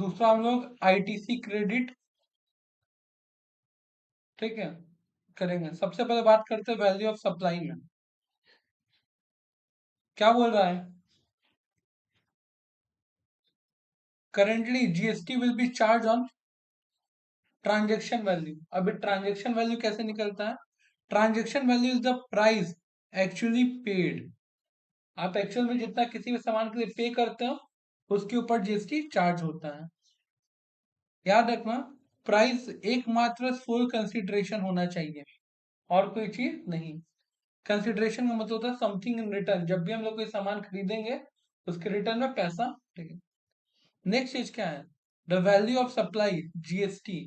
दूसरा हम लोग आईटीसी क्रेडिट, ठीक है, करेंगे। सबसे पहले बात करते हैं वैल्यू ऑफ सप्लाई में। क्या बोल रहा है? Currently GST will be charge on transaction value. अभी ट्रांजेक्शन वैल्यू कैसे निकलता है? Transaction value is the price actually paid. आप एक्चुअल में जितना किसी भी सामान के लिए पे करते हो उसके ऊपर जीएसटी चार्ज होता है। याद रखना, प्राइस एकमात्र सोल कंसिडरेशन होना चाहिए और कोई चीज नहीं। कंसिडरेशन का मतलब होता है समथिंग इन रिटर्न। जब भी हम लोग कोई सामान खरीदेंगे उसके रिटर्न में पैसा, ठीक है। नेक्स्ट चीज क्या है? The value of supply GST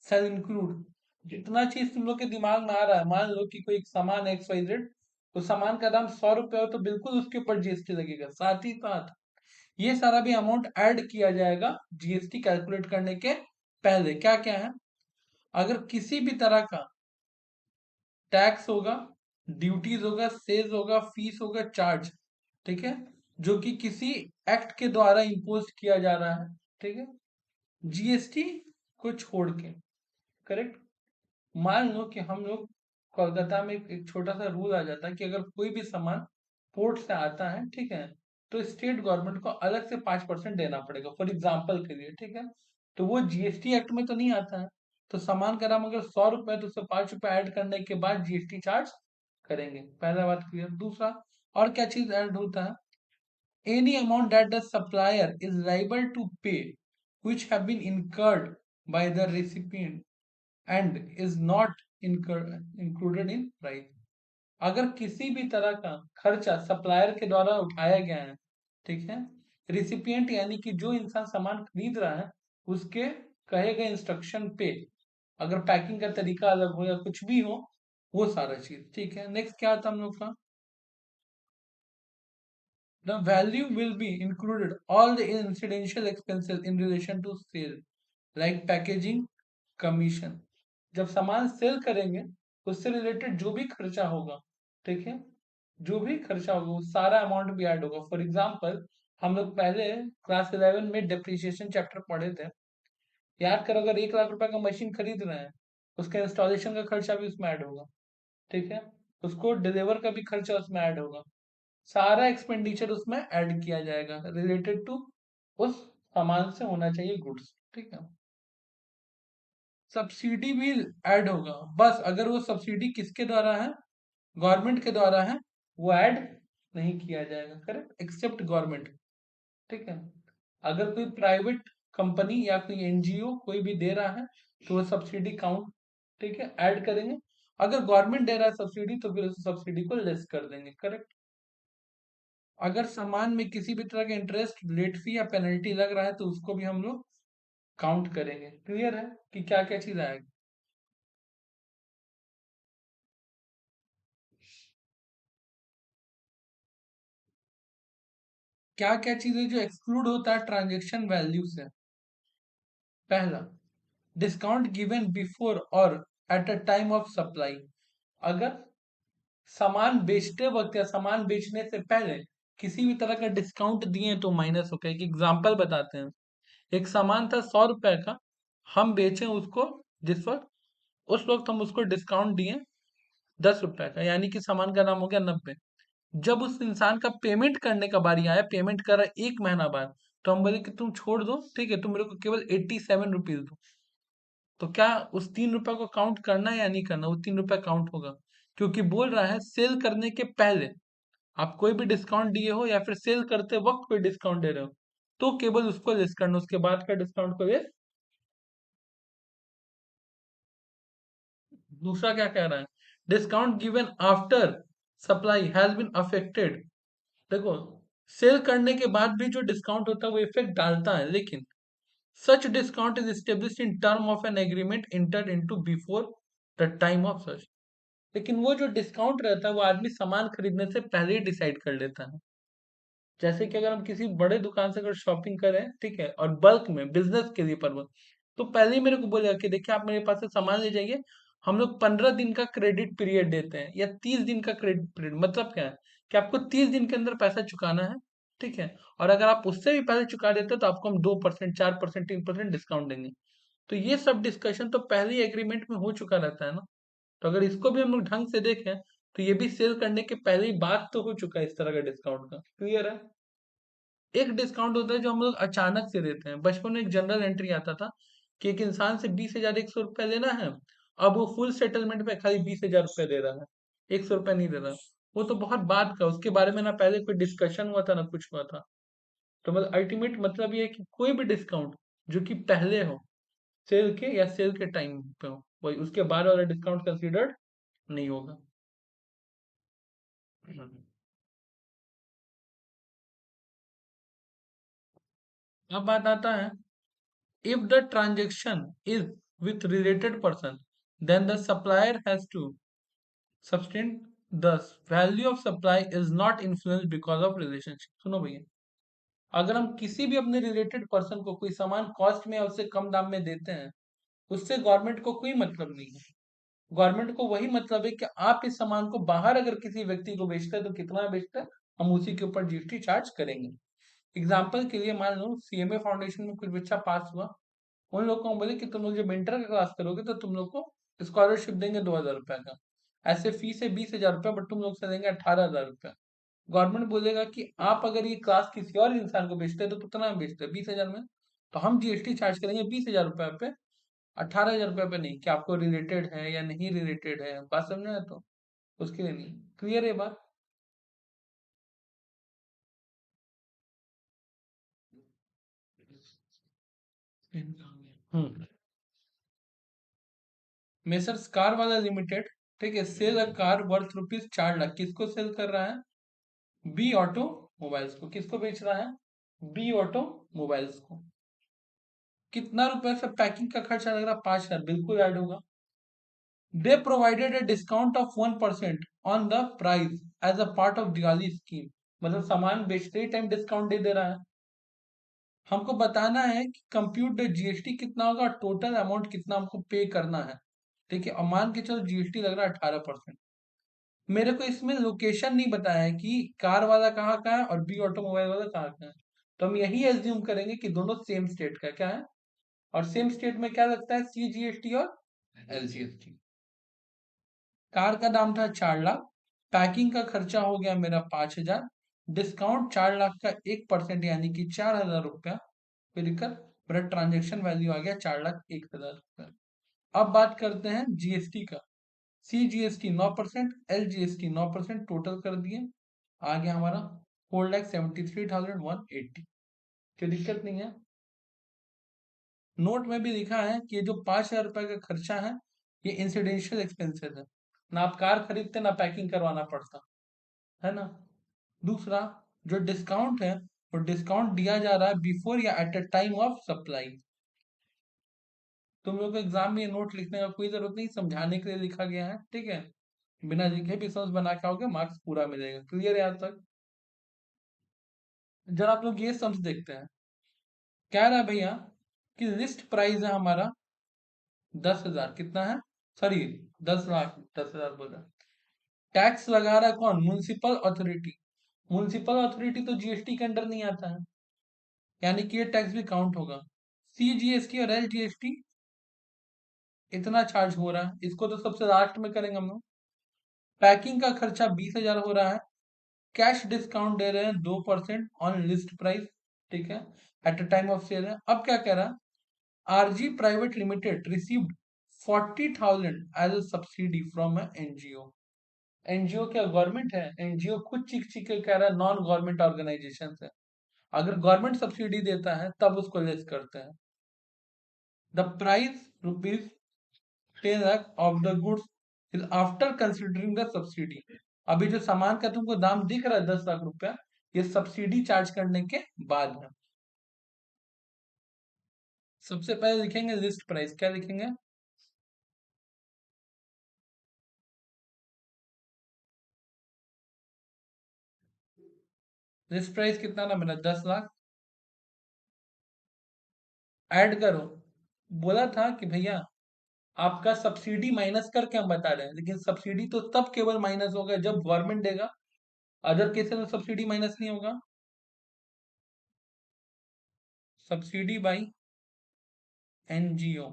cell include. जितना चीज तुम लोग के दिमाग में आ रहा है, मान लो कि कोई एक सामान एक्स वाई जेड, तो सामान का दाम 100 रुपए हो तो बिल्कुल उसके ऊपर जीएसटी लगेगा। साथ ही साथ ये सारा भी अमाउंट ऐड किया जाएगा जीएसटी कैलकुलेट करने के पहले। क्या क्या है? अगर किसी भी तरह का टैक्स होगा, ड्यूटीज होगा, सेज होगा, फीस होगा, चार्ज, ठीक है, जो कि किसी एक्ट के द्वारा इम्पोज किया जा रहा है, ठीक है, जीएसटी को छोड़ के, करेक्ट। मान लो कि हम लोग कोलकाता में एक छोटा सा रूल आ जाता है कि अगर कोई भी सामान पोर्ट से आता है, ठीक है, तो स्टेट गवर्नमेंट को अलग से 5% देना पड़ेगा फॉर एग्जाम्पल के लिए, ठीक है। तो वो जीएसटी एक्ट में तो नहीं आता है। तो सामान का दाम अगर 100 रुपए है तो उससे 5 रुपए ऐड करने के बाद जीएसटी चार्ज करेंगे। पहला बात क्लियर। दूसरा, और क्या चीज ऐड होता है? any amount that the supplier is liable to pay which have been incurred by the recipient and is not included in price। अगर किसी भी तरह का खर्चा सप्लायर के द्वारा उठाया गया है, ठीक है, रिसिपिएंट यानी कि जो इंसान सामान खरीद रहा है उसके कहे गए इंस्ट्रक्शन पे, अगर पैकिंग का तरीका अलग हो या कुछ भी हो, वो सारा चीज, ठीक है। नेक्स्ट क्या आता है हम लोग का? The value will be included all the incidental expenses in relation to sale, like packaging, commission। जब सामान सेल करेंगे उससे रिलेटेड जो भी खर्चा होगा, ठीक है, जो भी खर्चा होगा वो सारा अमाउंट भी ऐड होगा। फॉर एग्जाम्पल, हम लोग पहले क्लास 11 में डेप्रिसिएशन चैप्टर पढ़े थे। याद करो, अगर 1 लाख रुपए का मशीन खरीद रहे हैं, उसका इंस्टॉलेशन का खर्चा भी उसमें ऐड होगा, ठीक है, उसको डिलीवर का भी खर्चा उसमें ऐड होगा। सारा एक्सपेंडिचर उसमें ऐड किया जाएगा रिलेटेड टू उस सामान से होना चाहिए गुड्स, ठीक है। सब्सिडी भी ऐड होगा, बस अगर वो सब्सिडी किसके द्वारा है? गवर्नमेंट के द्वारा है, वो ऐड नहीं किया जाएगा, करेक्ट, एक्सेप्ट गवर्नमेंट, ठीक है। अगर कोई प्राइवेट कंपनी या कोई एनजीओ कोई भी दे रहा है तो वो सब्सिडी काउंट, ठीक है, ऐड करेंगे। अगर गवर्नमेंट दे रहा है सब्सिडी तो फिर उस सब्सिडी को लेस कर देंगे, करेक्ट। अगर सामान में किसी भी तरह का इंटरेस्ट, लेट फी या पेनल्टी लग रहा है तो उसको भी हम लोग काउंट करेंगे। क्लियर है कि क्या क्या चीज आएगी? क्या क्या चीजें जो एक्सक्लूड होता है ट्रांजेक्शन वैल्यू से? पहला, डिस्काउंट गिवन बिफोर और eight a time of supply. अगर सामान बेचते वक्त या सामान बेचने से पहले किसी भी तरह का डिस्काउंट दिए तो माइनस होगा। एक एग्जांपल बताते हैं। एक सामान था 100 रुपए का, हम बेचे उसको जिस वक्त, उस वक्त हम उसको डिस्काउंट दिए 10 रुपए का, यानी कि सामान का दाम हो गया 90। जब उस इंसान का पेमेंट करने का बारी आया, पेमेंट करा 1 महीना बाद, तो हम बोले कि तुम छोड़ दो, ठीक है, तुम मेरे को केवल 87 रुपीज दो। तो क्या उस 3 रुपए को काउंट करना है या नहीं करना? वो 3 रुपए काउंट होगा, क्योंकि बोल रहा है सेल करने के पहले आप कोई भी डिस्काउंट दिए हो या फिर सेल करते वक्त कोई डिस्काउंट दे रहे हो तो केवल उसको लेस करना, उसके बाद का डिस्काउंट को लेस। दूसरा क्या कह रहा है? Discount given after supply has been affected. देखो, सेल करने के बाद भी जो डिस्काउंट होता है वो इफेक्ट डालता है, लेकिन such discount is established in term of an agreement entered into before the time of such. लेकिन वो जो डिस्काउंट रहता है वो आदमी सामान खरीदने से पहले ही डिसाइड कर लेता है। जैसे कि अगर हम किसी बड़े दुकान से अगर शॉपिंग करें, ठीक है, और बल्क में बिजनेस के लिए पर्पज, तो पहले ही मेरे को बोलेगा कि देखिए आप मेरे पास से सामान ले जाइए, हम लोग 15 दिन का क्रेडिट पीरियड देते हैं या 30 दिन का क्रेडिट पीरियड। मतलब क्या है कि आपको 30 दिन के अंदर पैसा चुकाना है, ठीक है। और अगर आप उससे भी पहले चुका देते हो तो आपको हम 2%, 4%, 3% डिस्काउंट देंगे। तो ये सब डिस्कशन तो पहले ही एग्रीमेंट में हो चुका रहता है ना। तो अगर इसको भी हम लोग ढंग से देखें तो ये भी सेल करने के पहले ही बात तो हो चुका है इस तरह का डिस्काउंट का। क्लियर है? एक डिस्काउंट होता है जो हम लोग अचानक से देते हैं। बचपन में एक जनरल एंट्री आता था कि एक इंसान से 20,100 रुपया लेना है, अब वो फुल सेटलमेंट पे खाली 20,000 रुपया दे रहा है, 100 रुपया नहीं दे रहा। वो तो बहुत बात का, उसके बारे में ना पहले कोई डिस्कशन हुआ था ना कुछ हुआ था। तो मतलब अल्टीमेट मतलब ये है कि कोई भी डिस्काउंट जो कि पहले हो सेल के या सेल के टाइम पे हो, वही उसके बाद वाला डिस्काउंट कंसीडर्ड नहीं होगा। अब बात आता है, if the transaction is with related person, then the supplier has to substantiate the value of supply is not influenced because of relationship। सुनो भैया, अगर हम किसी भी अपने रिलेटेड पर्सन को कोई सामान कॉस्ट में या उससे कम दाम में देते हैं, उससे गवर्नमेंट को कोई मतलब नहीं है। गवर्नमेंट को वही मतलब है कि आप इस सामान को बाहर अगर किसी व्यक्ति को बेचते हैं तो कितना बेचते हैं, हम उसी के ऊपर जीएसटी चार्ज करेंगे। एग्जाम्पल के लिए मान लो सीएमए फाउंडेशन में कुछ बच्चा पास हुआ, उन लोग को हम बोले कि तुम लोग जब इंटर का क्लास करोगे तो तुम लोग को स्कॉलरशिप देंगे 2,000 रुपया का। ऐसे फीस है 20,000 रुपया, बट तुम लोग से देंगे 18,000 रुपया। गवर्नमेंट बोलेगा कि आप अगर ये क्लास किसी और इंसान को बेचते हैं तो कितना में बेचते हैं, 20,000 में, तो हम जीएसटी चार्ज करेंगे 20,000 रुपया पे, 18,000 रुपया पे नहीं, कि आपको रिलेटेड है या नहीं रिलेटेड है। बात समझ में आया? तो उसके लिए नहीं। क्लियर है बात? हम्म। मेसर्स कार वाला लिमिटेड, ठीक है, sell a car worth ₹4 lakh. किसको सेल कर रहा है? बी ऑटो मोबाइल्स को। किसको बेच रहा है? बी ऑटो मोबाइल्स को। कितना रुपए से पैकिंग का खर्चा लग रहा है? 5,000। बिल्कुल ऐड होगा। They provided a discount of 1% on the price as a part of Diwali scheme. मतलब सामान बेचते ही टाइम डिस्काउंट दे दे रहा है। हमको बताना है कि कंप्यूट द जीएसटी कितना होगा और टोटल अमाउंट कितना हमको पे करना है। ठीक है, और मान के चलो जीएसटी लग रहा है 18%। मेरे को इसमें लोकेशन नहीं बताया है कि कार वाला कहाँ का है और बी ऑटोमोबाइल वाला कहाँ का है। तो हम यही एज्यूम करेंगे कि दोनों सेम स्टेट का क्या है, और सेम स्टेट में क्या लगता है? सीजीएसटी और एलजीएसटी। कार का दाम था 4 लाख, पैकिंग का खर्चा हो गया मेरा 5,000, डिस्काउंट 4 लाख का 1% यानी कि 4,000 रुपया, फिर मेरा ट्रांजेक्शन वैल्यू आ गया 4,01,000 रुपया। अब बात करते हैं जीएसटी का। C GST 9%, L GST 9%, total कर दिए, आ गया हमारा 4,73,180। कोई दिक्कत नहीं है। नोट में भी लिखा है कि ये जो 5,000 रुपए का खर्चा है, ये इंसिडेंशियल एक्सपेंसेस है। ना आप कार खरीदते ना पैकिंग करवाना पड़ता है ना। दूसरा, जो डिस्काउंट है वो डिस्काउंट दिया जा रहा है बिफोर या eight a time of supply. तुम लोग को एग्जाम में ये नोट लिखने का कोई जरूरत नहीं, समझाने के लिए लिखा गया है। ठीक है, बिना लिखे भी समझ बना के आओगे, मार्क्स पूरा मिलेगा। क्लियर है यहाँ तक? जब आप लोग ये सम्स देखते हैं, कह रहा है भैया कि लिस्ट प्राइस है हमारा 10,000। कितना है? सॉरी, 10 लाख, 10,000 बोल रहा। टैक्स लगा रहा है कौन? Municipal authority. म्युनिसिपल अथॉरिटी तो जीएसटी के अंडर नहीं आता है, यानी कि ये टैक्स भी काउंट होगा। सीजीएसटी और एलजीएसटी इतना चार्ज हो रहा है, इसको तो सबसे लास्ट में करेंगे हम लोग। पैकिंग का खर्चा 20,000 हो रहा है, कैश डिस्काउंट दे रहे हैं 2% ऑन लिस्ट प्राइस। ठीक है, at a time of sale है। अब क्या कह रहा है? RG private limited received 40,000 as a subsidy from NGO. NGO क्या गवर्नमेंट है? एनजीओ खुद चीख चीख के कह रहा है नॉन गवर्नमेंट ऑर्गेनाइजेशन है। अगर गवर्नमेंट सब्सिडी देता है तब उसको लेस करते हैं। The price rupees 10 lakh of the goods is after considering the subsidy. अभी जो सामान का तुमको दाम दिख रहा है 10 लाख रुपया, ये सब्सिडी चार्ज करने के बाद है। सबसे पहले लिखेंगे लिस्ट प्राइस। क्या लिखेंगे? लिस्ट प्राइस कितना ना मेरा? 10 लाख। ऐड करो। बोला था कि भैया आपका सब्सिडी माइनस करके हम बता रहे हैं, लेकिन सब्सिडी तो तब केवल माइनस होगा जब गवर्नमेंट देगा, अदर केसेस में सब्सिडी माइनस नहीं होगा। Subsidy by NGO.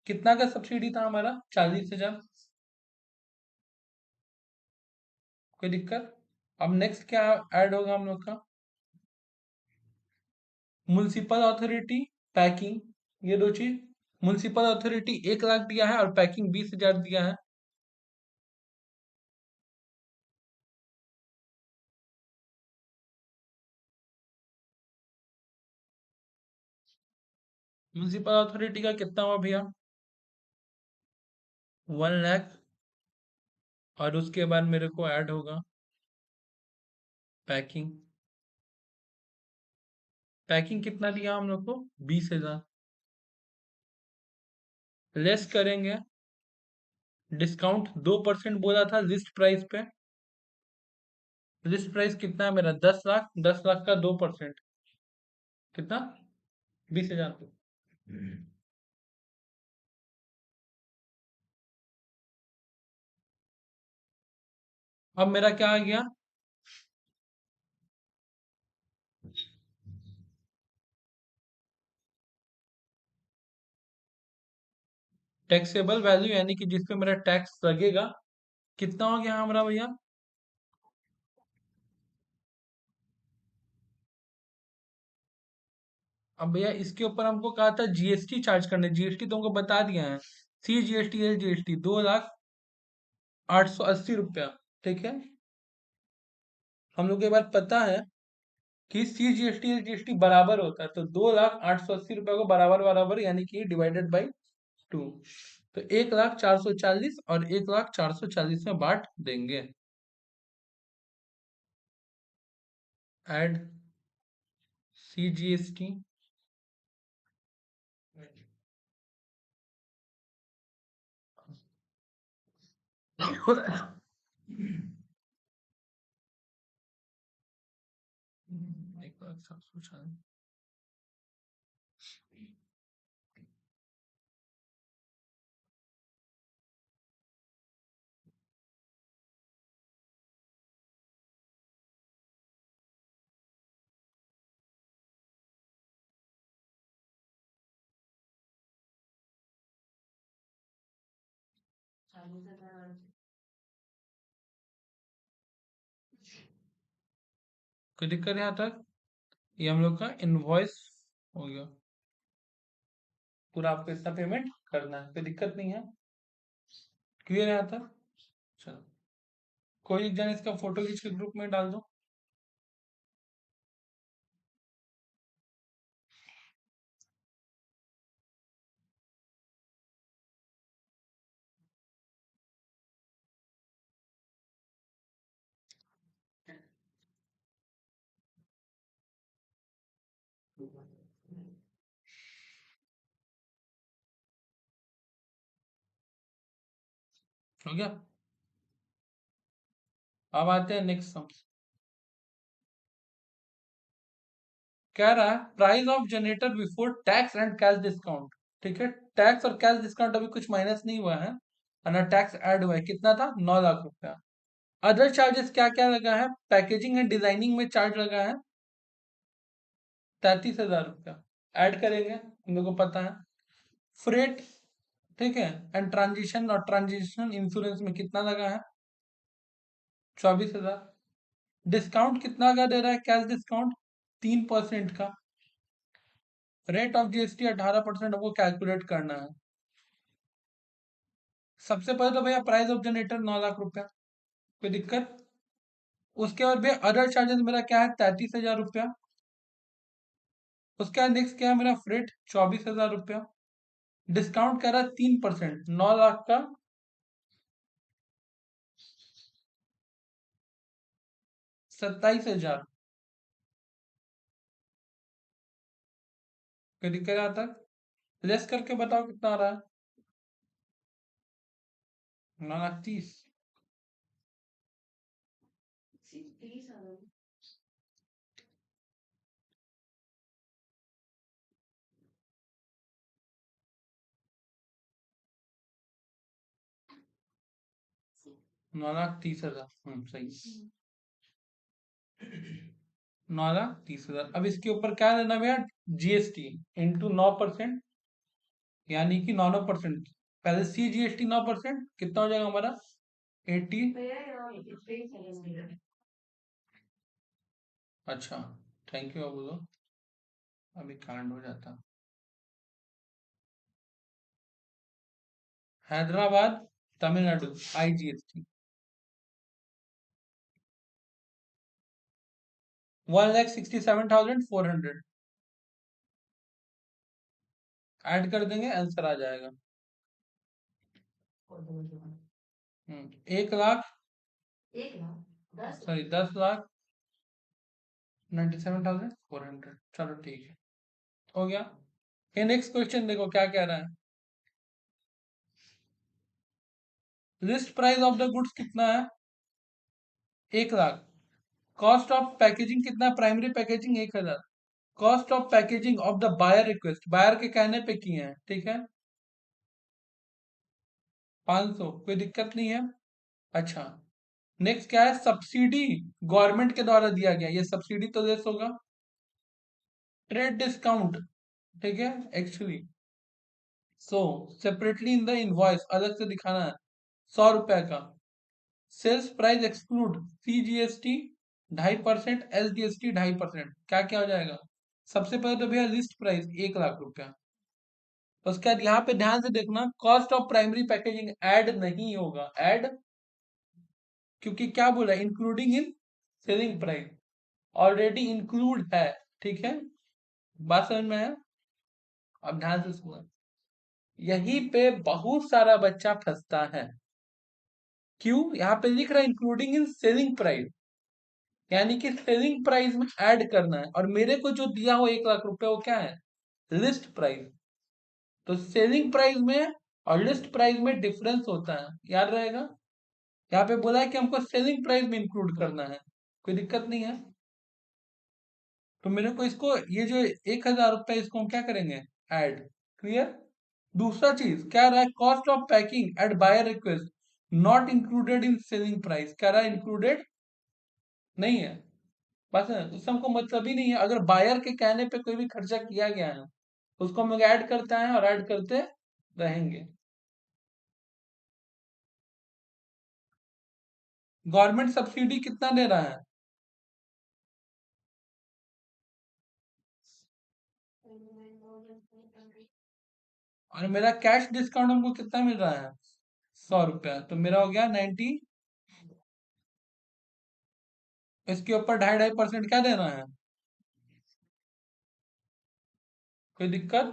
कितना का सब्सिडी था हमारा? 40,000। कोई दिक्कत? अब नेक्स्ट क्या ऐड होगा हम लोग का? म्युनिसिपल अथॉरिटी, पैकिंग, ये दो चीज। म्युनिसिपल अथॉरिटी 1 लाख दिया है और पैकिंग 20,000 दिया है। म्युनिसिपल अथॉरिटी का कितना हुआ भैया? 1 लाख। और उसके बाद मेरे को ऐड होगा पैकिंग। पैकिंग कितना दिया हम लोग को? 20,000। लेस करेंगे, डिस्काउंट 2% बोला था लिस्ट प्राइस पे। लिस्ट प्राइस कितना है मेरा? 10 लाख। 10 लाख का 2%, कितना? 20,000। अब मेरा क्या आ गया? टैक्सेबल वैल्यू, यानी कि जिसपे मेरा टैक्स लगेगा, कितना हो गया हमारा भैया? अब भैया इसके ऊपर हमको कहा था जीएसटी चार्ज करने। जीएसटी तो हमको बता दिया है, सी जीएसटी एल जीएसटी 2,08,80 रुपया। ठीक है, हम लोग को एक बार पता है कि सी जीएसटी एल जीएसटी बराबर होता है, तो 2,08,80 रुपया को बराबर बराबर यानी कि डिवाइडेड बाई 2, तो 1,04,40 और 1,04,40 में बांट देंगे। एड सी जीएसटी, एक लाख 740। कोई दिक्कत है यहाँ तक? ये हम लोग का इनवॉइस हो गया पूरा। आपको इतना पेमेंट करना है, कोई दिक्कत नहीं है। क्लियर है यहाँ तक? चलो, कोई एक जन इसका फोटो खींच के ग्रुप में डाल दो। हो गया? अब आते हैं नेक्स्ट सम। कह रहा है price of generator before tax and cash discount. ठीक है, टैक्स और कैश डिस्काउंट अभी कुछ माइनस नहीं हुआ है, और ना टैक्स ऐड हुआ है। कितना था? 9 लाख रुपया। अदर चार्जेस क्या क्या लगा है? पैकेजिंग एंड डिजाइनिंग में चार्ज लगा है 33,000 रुपया। ऐड करेंगे, हम लोग को पता है। फ्रेट, ठीक है, एंड ट्रांजिशन और ट्रांजिशन इंश्योरेंस में कितना लगा है? 24,000। डिस्काउंट कितना का दे रहा है? कैश डिस्काउंट 3% का। रेट ऑफ जीएसटी 18% हमको कैलकुलेट करना है। सबसे पहले तो भैया प्राइस ऑफ जनरेटर 9 लाख रुपया, कोई दिक्कत? उसके बाद भैया अदर चार्जेस मेरा क्या है? 33,000 रुपया। उसके बाद नेक्स्ट क्या है मेरा? फ्रेट 24,000 रुपया। डिस्काउंट कह रहा है 3%, 9 लाख का 27,000। कोई दिक्कत यहाँ तक? लेस करके बताओ कितना आ रहा है? 9,30,000। 9,30,000, सही। 9,30,000। अब इसके ऊपर क्या लेना भैया, जीएसटी इंटू 9%, यानी कि 9%। पहले सी जीएसटी 9%, कितना हो जाएगा हमारा 80। अच्छा, थैंक यू। अब बोलो, अभी कांड हो जाता। हैदराबाद, तमिलनाडु, IGST 1,67,400 ऐड कर देंगे, आंसर आ जाएगा। 1 लाख, सॉरी 10,97,400। चलो ठीक है, हो गया। ये नेक्स्ट क्वेश्चन देखो क्या कह रहा है। List price of the goods कितना है, 1 लाख। कॉस्ट ऑफ पैकेजिंग कितना है, primary packaging 1,000। Cost of packaging of the buyer request, buyer के कहने पे किए हैं, ठीक है, 500, कोई दिक्कत नहीं है। अच्छा, नेक्स्ट क्या है, सब्सिडी गवर्नमेंट के द्वारा दिया गया, ये सब्सिडी तो लेस होगा। ट्रेड डिस्काउंट, ठीक है, actually so separately in the invoice, अलग से दिखाना है, 100 रुपए का। Sales price exclude CGST 2.5%, SGST 2.5%, क्या क्या हो जाएगा। सबसे पहले तो भैया लिस्ट प्राइस 1 लाख रुपया। उसके बाद यहाँ पे ध्यान से देखना, cost of primary packaging add नहीं होगा, ऐड, क्योंकि क्या बोला, including in selling price, already include है, ठीक है, बात समझ में है। अब ध्यान से सुनो, यहीं पे बहुत सारा बच्चा फंसता है। क्यों, यहाँ पे लिख रहा है इंक्लूडिंग इन सेलिंग प्राइस, यानी कि सेलिंग प्राइस में ऐड करना है, और मेरे को जो दिया हो 1 लाख रुपए वो क्या है, लिस्ट प्राइस। तो सेलिंग प्राइस में और लिस्ट प्राइस में डिफरेंस होता है, याद रहेगा। यहाँ पे बोला है कि हमको सेलिंग प्राइस में इंक्लूड करना है, कोई दिक्कत नहीं है। तो मेरे को इसको, ये जो 1,000 रुपए, इसको हम क्या करेंगे, ऐड, क्लियर। दूसरा चीज क्या रहा है, cost of packing at buyer request not included in selling price, क्या रहा है, इंक्लूडेड नहीं है। बस है, उससे हमको मतलब ही नहीं है। अगर बायर के कहने पे कोई भी खर्चा किया गया है, उसको हम लोग ऐड करते हैं और ऐड करते रहेंगे। गवर्नमेंट सब्सिडी कितना दे रहा है, और मेरा कैश डिस्काउंट हमको कितना मिल रहा है, 100 रुपया, तो मेरा हो गया 90। इसके ऊपर 2.5% क्या देना है, कोई दिक्कत।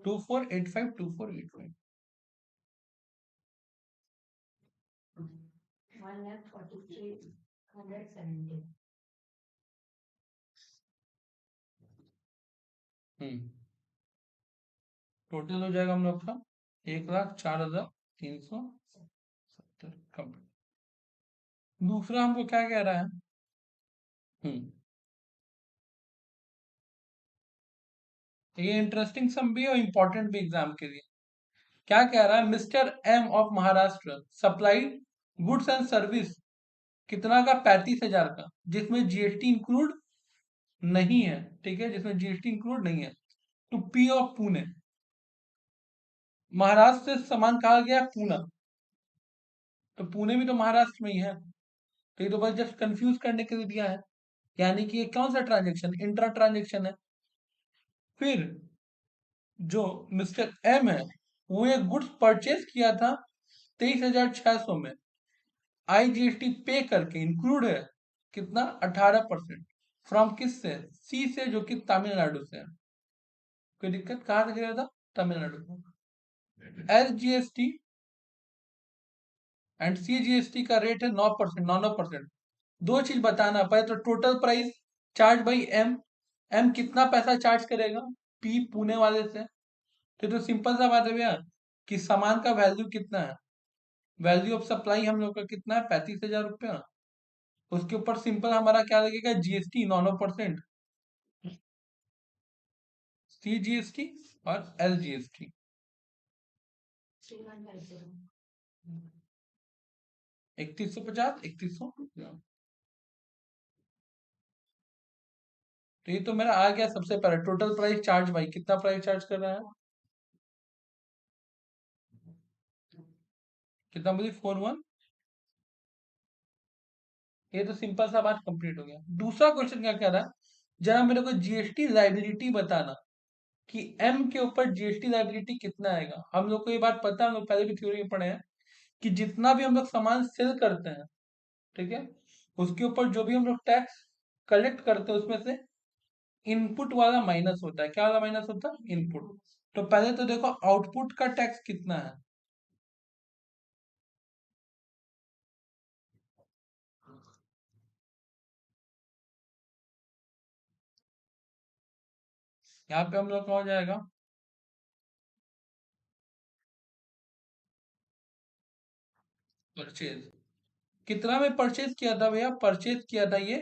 2485, 2485। हम्म, टोटल हो जाएगा हम लोग का 1,04,370 कंप्लीट। दूसरा हमको क्या कह रहा है, हम्म, ये इंटरेस्टिंग सम भी और इम्पोर्टेंट भी एग्जाम के लिए। क्या कह रहा है, mister M of Maharashtra supplied goods and service, कितना का, 35,000 का, जिसमें जीएसटी इंक्लूड नहीं है, ठीक है, जिसमें जीएसटी इंक्लूड नहीं है, to P of Pune. Maharashtra से सामान कहा गया पूना, तो पुणे भी तो महाराष्ट्र में ही है, तो ये तो बस जस्ट कंफ्यूज करने के लिए दिया है। यानी कि ये कौन सा ट्रांजेक्शन, इंट्रा ट्रांजेक्शन है। फिर जो मिस्टर M है, वो ये गुड्स परचेज किया था 23,600 में, IGST पे करके इंक्लूड है कितना, 18%। फ्रॉम किस से, सी से, जो कि तमिलनाडु से है। कोई दिक्कत, कहाँ से गया था, तमिलनाडु से। SGST एंड CGST का रेट है 9%, 9%। दो चीज बताना, पहले तो total price charge by M, M कितना पैसा चार्ज करेगा, P पुणे वाले से। तो सिंपल सा बात है भैया, कि सामान का वैल्यू कितना है, वैल्यू ऑफ सप्लाई हम लोग का कितना है, 35,000 रुपया। उसके ऊपर सिंपल हमारा क्या लगेगा, GST 9%, CGST और LGST। 3150, 3100। तो ये तो मेरा आ गया सबसे पहले टोटल प्राइस चार्ज भाई, कितना प्राइस चार्ज कर रहा है? कितना बोली? 41। ये तो सिंपल सा बात कंप्लीट हो गया। दूसरा क्वेश्चन क्या कह रहा है, जरा मेरे को जीएसटी लाइबिलिटी बताना कि एम के ऊपर जीएसटी लाइबिलिटी कितना आएगा। हम लोग को ये बात पता है, हम लोग पहले भी थ्योरी में पढ़े हैं कि जितना भी हम लोग सामान सेल करते हैं, ठीक है, उसके ऊपर जो भी हम लोग टैक्स कलेक्ट करते हैं उसमें से इनपुट वाला माइनस होता है। क्या वाला माइनस होता है? इनपुट। तो पहले तो देखो आउटपुट का टैक्स कितना है। यहाँ पे हम लोग का हो जाएगा परचेज। कितना में परचेज किया था भैया? परचेज किया था ये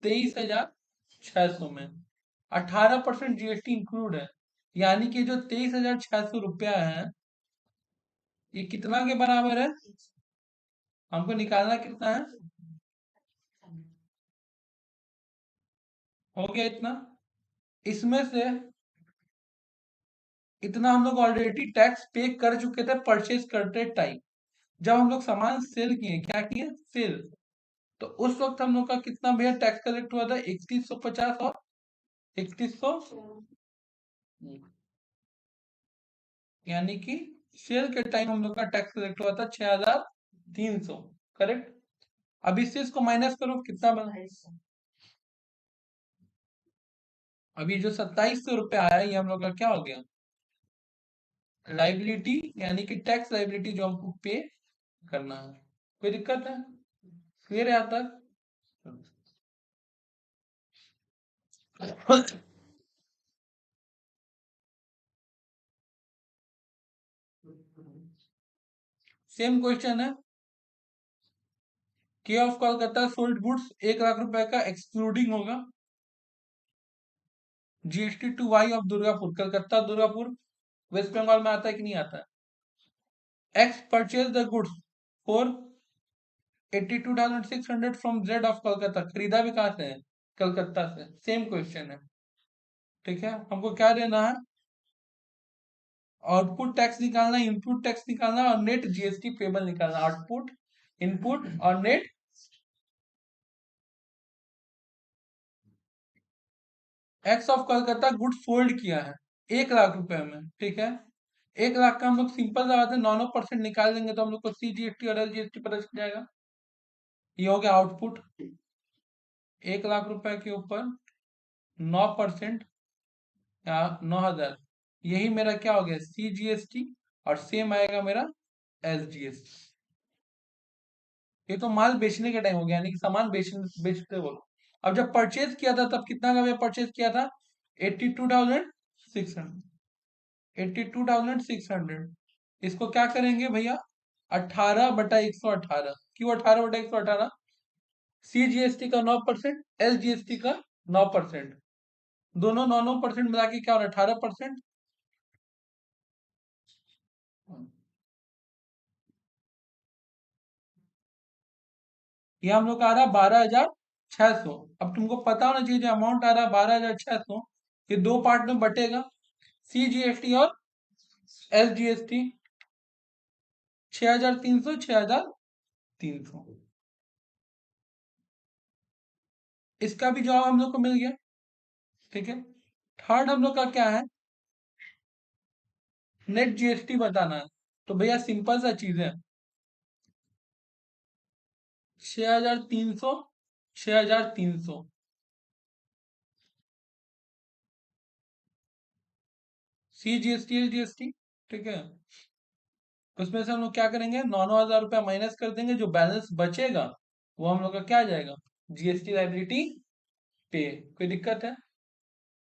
23,600 में। 18% जीएसटी इंक्लूड है, यानी कि जो 23,600 रुपया है, ये कितना के बराबर है? हमको निकालना कितना है? हो गया इतना। इसमें से इतना हम लोग ऑलरेडी टैक्स पे कर चुके थे परचेज करते टाइम, जब हम लोग सामान सेल किए। क्या किए? सेल। तो उस वक्त हम लोग का कितना भैया टैक्स कलेक्ट हुआ था? 3150 और 3100, यानी कि सेल के टाइम हम लोग का टैक्स कलेक्ट हुआ था 6300। करेक्ट। अब इससे इसको माइनस करो, कितना बना? अभी जो 2700 रुपया आया, ये हम लोग का क्या हो गया? लाइबिलिटी, यानी कि टैक्स लाइबिलिटी जो हमको पे करना है। कोई दिक्कत है? क्लियर है यहाँ तक? सेम क्वेश्चन है। K of Kolkata sold goods 1 lakh रुपए का एक्सक्लूडिंग होगा GST to Y of Durgapur, Calcutta Durgapur West Bengal में आता है कि नहीं आता है? X purchase the goods for 82,600 from Z of Kolkata. खरीदा भी कहाँ से है? कलकत्ता से। सेम क्वेश्चन है, ठीक है। हमको क्या देना है? आउटपुट टैक्स निकालना, इनपुट टैक्स निकालना और नेट जीएसटी पेबल निकालना। आउटपुट, इनपुट और net. X of Calcutta good sold किया है 1 लाख रुपए में, ठीक है। 1 लाख का हम लोग सिंपल सा बात है, 9% निकाल देंगे तो हम लोग को सी जीएसटी और एल जीएसटी पता चल जाएगा। ये हो गया आउटपुट। 1 लाख रुपए के ऊपर 9%, या 9,000, यही मेरा क्या हो गया? C GST. और सेम आएगा मेरा एस जीएसटी। ये तो माल बेचने के टाइम हो गया, यानी कि सामान बेचते बोलो। अब जब परचेज किया था तब कितना का मैं परचेज किया था? 82,600। 82,600। इसको क्या करेंगे भैया? 18/118। क्यों 18/118? सी जीएसटी का 9%, एल जीएसटी का 9%, दोनों 9-9% मिला के क्या हो रहा है? 18%। ये हम लोग का आ रहा है 12,600। अब तुमको पता होना चाहिए जो अमाउंट आ रहा है 12,600, ये दो पार्ट में बटेगा, सी जीएसटी और एस जीएसटी। 6,300, 6,300। इसका भी जवाब हम लोग को मिल गया, ठीक है। थर्ड हम लोग का क्या है? नेट जीएसटी बताना है। तो भैया सिंपल सा चीज है, 6,300, 6,300, सी जीएसटी एल जीएसटी, ठीक है। तो उसमें से हम लोग क्या करेंगे? 9,000 रुपया माइनस कर देंगे, जो बैलेंस बचेगा वो हम लोग का क्या आ जाएगा? जीएसटी लाइबिलिटी पे। कोई दिक्कत है?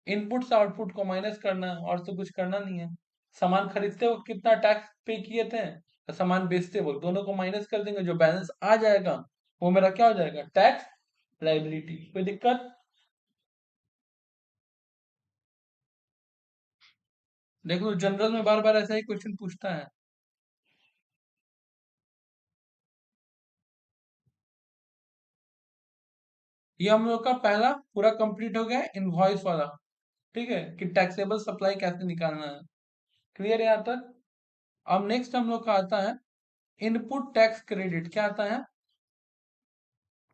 इनपुट से आउटपुट को माइनस करना है, और तो कुछ करना नहीं है। सामान खरीदते वक्त कितना टैक्स पे किए थे, और सामान बेचते वक्त, दोनों को माइनस कर देंगे, जो बैलेंस आ जाएगा वो मेरा क्या हो जाएगा? Tax liability. कोई दिक्कत? देख लो, जनरल में बार बार ऐसा ही क्वेश्चन पूछता है। ये हम लोग का पहला पूरा कंप्लीट हो गया इनवॉइस वाला। ठीक है, कि टैक्सेबल सप्लाई कैसे निकालना है। क्लियर है यहाँ तक? अब नेक्स्ट हम लोग का आता है इनपुट टैक्स क्रेडिट। क्या आता है?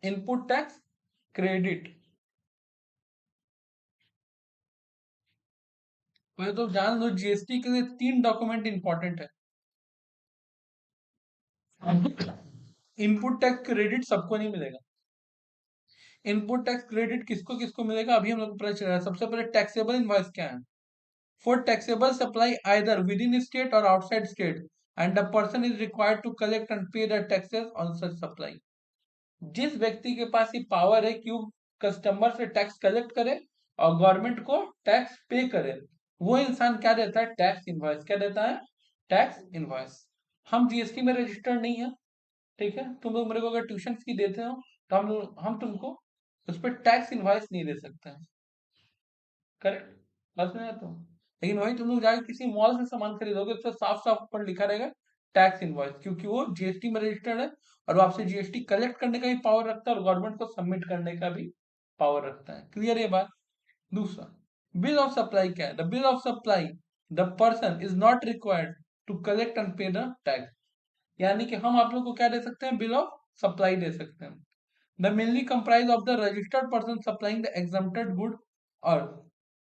Input tax credit. पहले तो जान लो जीएसटी के लिए 3 डॉक्यूमेंट इंपॉर्टेंट है। इनपुट टैक्स क्रेडिट सबको नहीं मिलेगा। इनपुट टैक्स क्रेडिट किसको किसको मिलेगा अभी हम लोग को पता चल रहा है। सबसे पहले टैक्सेबल इनवॉइस क्या है? For taxable supply either with in state और outside state and the person is required to collect and pay the taxes on such supply. जिस व्यक्ति के पास ये पावर है कि वो कस्टमर से टैक्स कलेक्ट करे और गवर्नमेंट को टैक्स पे करे, वो इंसान क्या देता है? Tax invoice. क्या देता है? Tax invoice. हम जीएसटी में रजिस्टर्ड नहीं है, ठीक है? तुम लोग मेरे को अगर ट्यूशन फी देते हो तो हम तुमको उस पर टैक्स इनवॉइस नहीं दे सकते हैं। करेक्ट? बस में तो लेकिन वही तुम लोग जाके किसी मॉल से सामान खरीदोगे तो साफ साफ ऊपर लिखा रहेगा टैक्स इनवॉइस, क्योंकि वो जीएसटी में रजिस्टर्ड है और वो आपसे जीएसटी कलेक्ट करने का भी पावर रखता है और गवर्नमेंट को सबमिट करने का भी पावर रखता है। क्लियर ये बात? दूसरा, बिल ऑफ सप्लाई क्या है? The bill of supply, the person is not required to collect and pay the tax. यानी कि हम आप लोग को क्या दे सकते हैं? बिल ऑफ सप्लाई दे सकते हैं। The mainly comprise of the registered person supplying the exempted good और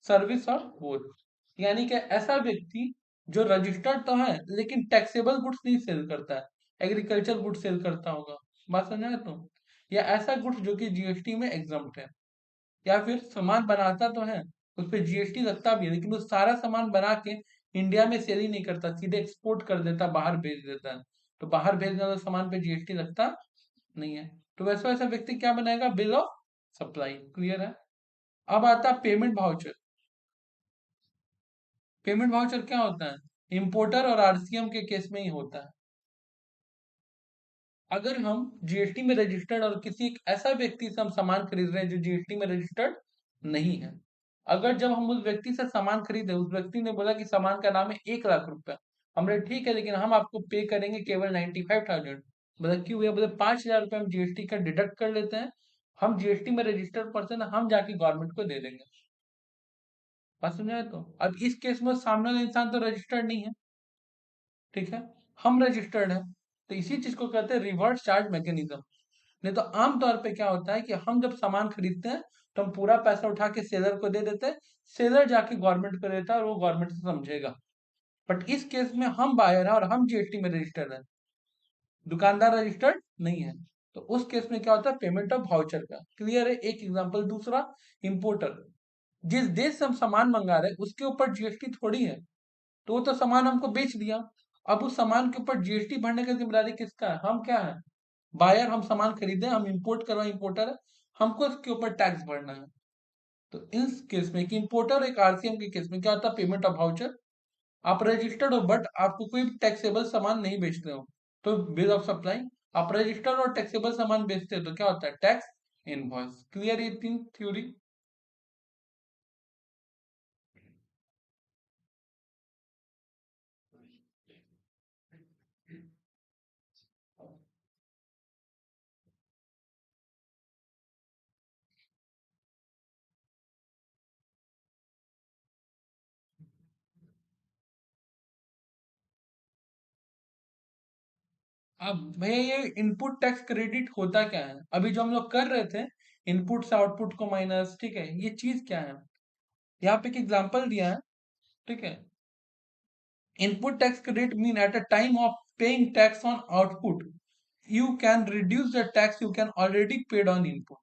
सर्विस और बोथ। यानी कि ऐसा व्यक्ति जो रजिस्टर्ड तो है लेकिन टैक्सेबल गुड्स नहीं सेल करता है, एग्रीकल्चर गुड्स सेल करता होगा। बात समझ आया? तो या ऐसा गुड्स जो कि जीएसटी में एग्जम्प्ट है, या फिर सामान बनाता तो है, उस पर जीएसटी लगता भी है लेकिन वो सारा सामान बना के इंडिया में सेल ही नहीं करता, सीधे एक्सपोर्ट कर देता, बाहर भेज देता है। तो बाहर भेजने वाले सामान पे जीएसटी लगता नहीं है। तो वैसा वैसा व्यक्ति क्या बनाएगा? Bill of supply. क्लियर है? अब आता है पेमेंट वाउचर। पेमेंट वाउचर क्या होता है? इंपोर्टर और आरसीएम के केस में ही होता है। अगर हम जीएसटी में रजिस्टर्ड और किसी एक ऐसा व्यक्ति से हम सामान खरीद रहे हैं जो जीएसटी में रजिस्टर्ड नहीं है, अगर जब हम उस व्यक्ति से सामान खरीदे, उस व्यक्ति ने बोला कि सामान का नाम है 1 लाख रुपए, हमने ठीक है लेकिन हम आपको पे करेंगे केवल 95,000। बोला क्यों भैया? बोले 5,000 रुपये हम जीएसटी का डिडक्ट कर लेते हैं, हम जीएसटी में रजिस्टर्ड पर्सन, हम जाके गवर्नमेंट को दे देंगे। बात समझाए? तो अब इस केस में सामने वाला इंसान तो रजिस्टर्ड नहीं है, ठीक है, हम रजिस्टर्ड है, तो इसी चीज को कहते हैं रिवर्स चार्ज मैकेनिज्म। नहीं तो आमतौर पे क्या होता है कि हम जब सामान खरीदते हैं तो हम पूरा पैसा उठा के सेलर को दे देते हैं, सेलर जाके गवर्नमेंट को देता है और वो गवर्नमेंट से समझेगा। बट इस केस में हम बायर हैं और हम जीएसटी में रजिस्टर्ड है, दुकानदार रजिस्टर्ड नहीं है। तो उस केस में क्या होता है? पेमेंट ऑफ वाउचर का। क्लियर है? एक एग्जांपल। दूसरा, इंपोर्टर, जिस देश से हम सामान मंगा रहे हैं उसके ऊपर जीएसटी थोड़ी है, तो वो तो सामान हमको बेच दिया। अब उस सामान के ऊपर जीएसटी भरने की जिम्मेदारी किसका है? हम क्या है? बायर। हम सामान खरीदे, हम इंपोर्ट करवाए, इंपोर्टर है, हमको इसके ऊपर टैक्स भरना है। तो इस केस में कि इंपोर्टर एक आरसीएम के केस में क्या होता है? Payment of voucher. आप रजिस्टर्ड हो बट आपको कोई टैक्सेबल सामान नहीं बेचते हो, तो बिल ऑफ सप्लाई। आप रजिस्टर्ड और टैक्सेबल सामान बेचते हो तो क्या होता है? Tax invoice. क्लियर ये 3 थ्योरी? अब भैया ये इनपुट टैक्स क्रेडिट होता क्या है? अभी जो हम लोग कर रहे थे, इनपुट से आउटपुट को माइनस, ठीक है, ये चीज क्या है? यहाँ पे एक एग्जांपल दिया है, ठीक है। Input tax credit mean at a time of paying tax on output, you can reduce the tax you can already paid on input।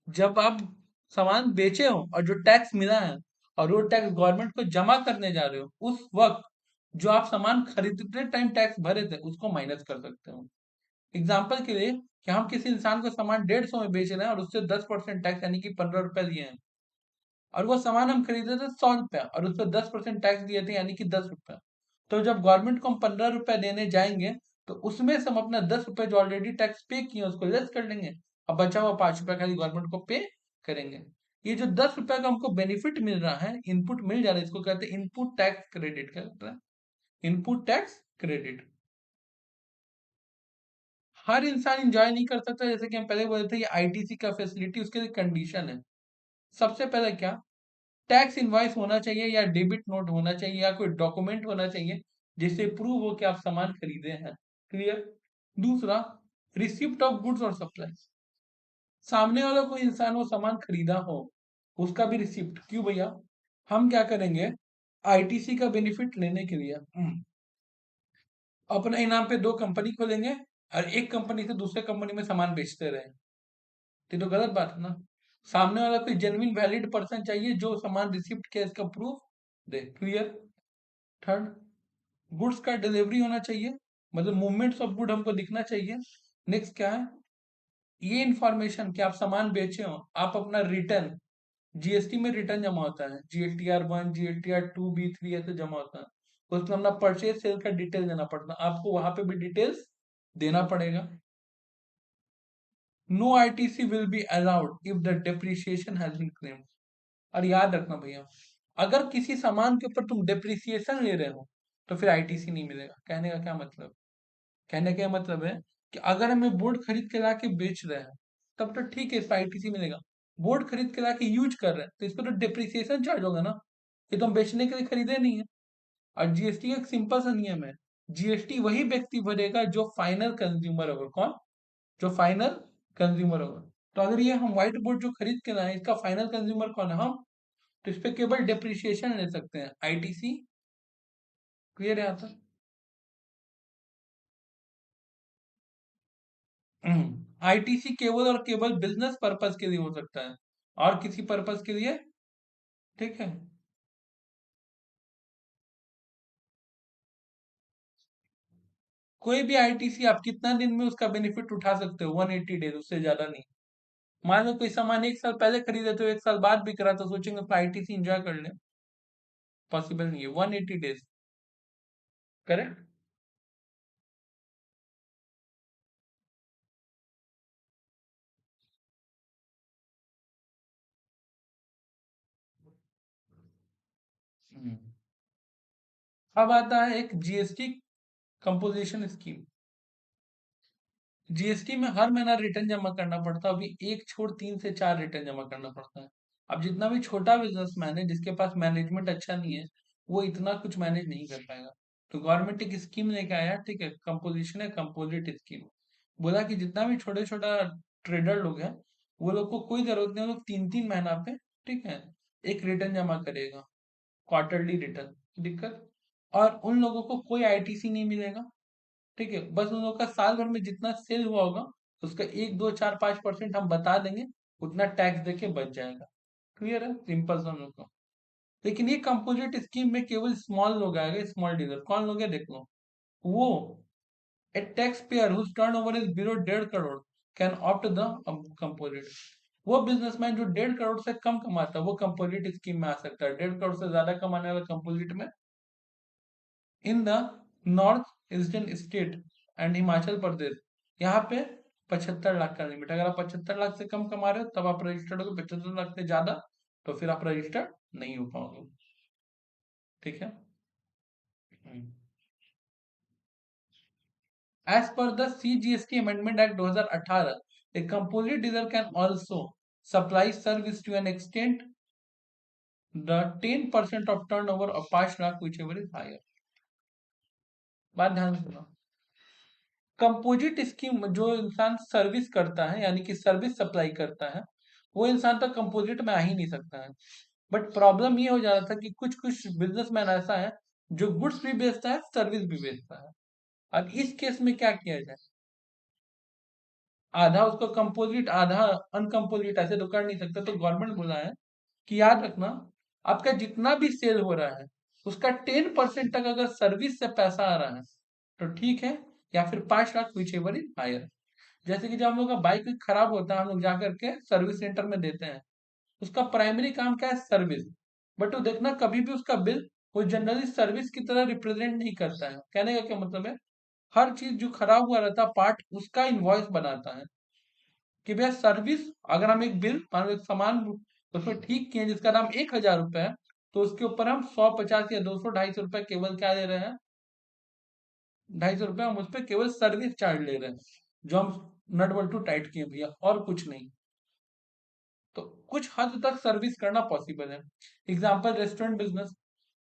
जब आप सामान बेचे हो और जो टैक्स मिला है और वो टैक्स गवर्नमेंट को जमा करने जा रहे हो, उस वक्त जो आप सामान खरीदते टाइम टैक्स भरे थे उसको माइनस कर सकते हो। एग्जाम्पल के लिए कि हम किसी इंसान को सामान 150 में बेच रहे हैं और उससे 10% टैक्स यानी कि 15 रुपए लिए हैं, और वो सामान हम खरीदे थे 100 रुपया और उस पर 10% टैक्स दिए थे यानी कि 10 रुपया। तो जब गवर्नमेंट को हम 15 रुपया देने जाएंगे तो उसमें से हम अपना 10 रुपए जो ऑलरेडी टैक्स पे किए उसको लेस कर लेंगे, अब बचा हुआ 5 रुपया खाली गवर्नमेंट को पे करेंगे। ये जो 10 रुपया का हमको बेनिफिट मिल रहा है, इनपुट मिल जा रहा है, इसको कहते हैं इनपुट टैक्स क्रेडिट। कहते हैं इनपुट टैक्स क्रेडिट। हर इंसान इंजॉय नहीं कर सकता, जैसे कि हम पहले बोले थे ये आईटीसी का फैसिलिटी, उसके लिए कंडीशन है। सबसे पहले क्या, टैक्स इनवॉइस होना चाहिए या डेबिट नोट होना चाहिए या कोई डॉक्यूमेंट होना चाहिए जिससे प्रूव हो कि आप सामान खरीदे हैं। क्लियर। दूसरा, रिसिप्ट ऑफ गुड्स और सप्लाई, सामने वाला कोई इंसान वो सामान खरीदा हो उसका भी रिसिप्ट। क्यों भैया, हम क्या करेंगे, आईटीसी का बेनिफिट लेने के लिए अपने नाम पे दो कंपनी खोलेंगे और एक कंपनी से दूसरे कंपनी में सामान बेचते रहे। ये तो गलत बात है ना। सामने वाला कोई जेन्युइन वैलिड पर्सन चाहिए जो सामान रिसिप्ट के इसका प्रूफ दे। क्लियर। थर्ड, गुड्स का डिलीवरी होना चाहिए, मतलब मूवमेंट्स ऑफ गुड हमको दिखना चाहिए। नेक्स्ट क्या है, ये इंफॉर्मेशन कि आप सामान बेचे हो, आप अपना रिटर्न, जीएसटी में रिटर्न जमा होता है, GSTR 1, GSTR 2, B3 ऐसे जमा होता है, उसमें अपना परचेज सेल का डिटेल देना पड़ता है, आपको वहां पे भी डिटेल्स देना पड़ेगा। No ITC will be allowed if the depreciation has been claimed. और याद रखना भैया, अगर किसी सामान के ऊपर तुम डेप्रिसिएशन ले रहे हो तो फिर आईटीसी नहीं मिलेगा। कहने का क्या मतलब, कहने का मतलब है कि अगर हमें बोर्ड खरीद के ला के बेच रहे हैं तब तो ठीक है, इस पर आईटीसी मिलेगा। बोर्ड खरीद के ला के यूज कर रहे हैं तो इस पर तो डिप्रिसिएशन चार्ज होगा ना, ये तो हम बेचने के लिए खरीदे नहीं है। और जीएसटी का एक सिंपल सा नियम है, जीएसटी वही व्यक्ति भरेगा जो फाइनल कंज्यूमर होगा। कौन, जो फाइनल कंज्यूमर होगा। तो अगर ये हम व्हाइट बोर्ड जो खरीद के लाए इसका फाइनल कंज्यूमर कौन है, हम, तो इस पे केवल डिप्रिसिएशन ले सकते हैं, आईटीसी। क्लियर है यहाँ तक। आईटीसी केवल और केवल बिजनेस पर्पस के लिए हो सकता है, और किसी पर्पस के लिए, ठीक है। कोई भी आईटीसी आप कितना दिन में उसका बेनिफिट उठा सकते हो, 180 डेज, उससे ज्यादा नहीं। मान लो कोई सामान एक साल पहले खरीदे तो एक साल बाद बिक रहा, तो सोचेंगे तो आईटीसी एंजॉय कर ले, पॉसिबल नहीं है, 180 डेज। करेक्ट। अब आता है एक जीएसटी कंपोजिशन स्कीम। जीएसटी में हर महीना रिटर्न जमा करना पड़ता है, अभी एक छोड़ 3 से 4 रिटर्न जमा करना पड़ता है। अब जितना भी छोटा बिजनेसमैन है जिसके पास मैनेजमेंट अच्छा नहीं है, वो इतना कुछ मैनेज नहीं कर पाएगा। तो गवर्नमेंट एक स्कीम लेके आया, ठीक है, कंपोजिशन है, कंपोजिट स्कीम। बोला कि जितना भी छोटे छोटा ट्रेडर लोग हैं, वो लोग को कोई जरूरत नहीं, वो लोग 3 3 महीना पे, ठीक है, एक रिटर्न जमा करेगा, क्वार्टरली रिटर्न। दिक्कत, और उन लोगों को कोई आईटीसी नहीं मिलेगा, ठीक है, बस उन लोगों का साल भर में जितना सेल हुआ होगा उसका 1 2 4 5% हम बता देंगे, उतना टैक्स देके बच जाएगा। क्लियर है, सिंपल सा उन लोग का। लेकिन ये कंपोजिट स्कीम में केवल स्मॉल लोग आएंगे, स्मॉल डीलर। कौन लोग है देख लो, वो, a tax payer whose turnover is below 1.5 crore can opt the composite. वो बिजनेसमैन जो 1.5 करोड़ से कम कमाता है वो कंपोजिट स्कीम में आ सकता है, 1.5 करोड़ से ज्यादा कमाने वाला कंपोजिट में, in the north eastern state and Himachal Pradesh, यहाँ पे 75 लाख का लिमिट। अगर आप 75 लाख से कम कमा रहे हो तब आप रजिस्टर्ड हो, 75 लाख से ज्यादा तो फिर आप रजिस्टर्ड नहीं हो पाओगे। ठीक है। As per the CGST amendment act 2018, a composite dealer can also supply service to an extent the 10% of turnover of 5 lakh whichever is higher। बात ध्यान से सुनो, कंपोजिट स्कीम जो इंसान सर्विस करता है यानी कि सर्विस सप्लाई करता है, वो इंसान तो कंपोजिट में आ ही नहीं सकता है। बट प्रॉब्लम ये हो जा रहा था कि कुछ कुछ बिजनेसमैन ऐसा है जो गुड्स भी बेचता है, सर्विस भी बेचता है। अब इस केस में क्या किया जाए, आधा उसको कंपोजिट आधा अनकंपोजिट ऐसे तो कर नहीं सकता, तो गवर्नमेंट बोला है कि याद रखना, आपका जितना भी सेल हो रहा है उसका 10% तक अगर सर्विस से पैसा आ रहा है तो ठीक है, या फिर 5 lakh whichever is higher. जैसे कि जब हम लोग का बाइक खराब होता है हम लोग जा करके सर्विस सेंटर में देते हैं, उसका प्राइमरी काम क्या है, सर्विस। बट वो देखना कभी भी उसका बिल वो जनरली सर्विस की तरह रिप्रेजेंट नहीं करता है। कहने का क्या मतलब है, हर चीज जो खराब हुआ रहता है पार्ट उसका इनवॉइस बनाता है कि भैया सर्विस। अगर हम एक बिल मान लो एक सामान उसमें ठीक किए जिसका दाम 1,000 रुपए है, तो उसके ऊपर हम 150 या 200 250 रुपए केवल क्या ले रहे हैं, 250 रुपए हम उस पर केवल सर्विस चार्ज ले रहे हैं। जो हम नट बोल्ट टाइट किए भैया, और कुछ नहीं। तो कुछ हद तक सर्विस करना पॉसिबल है। एग्जाम्पल रेस्टोरेंट बिजनेस,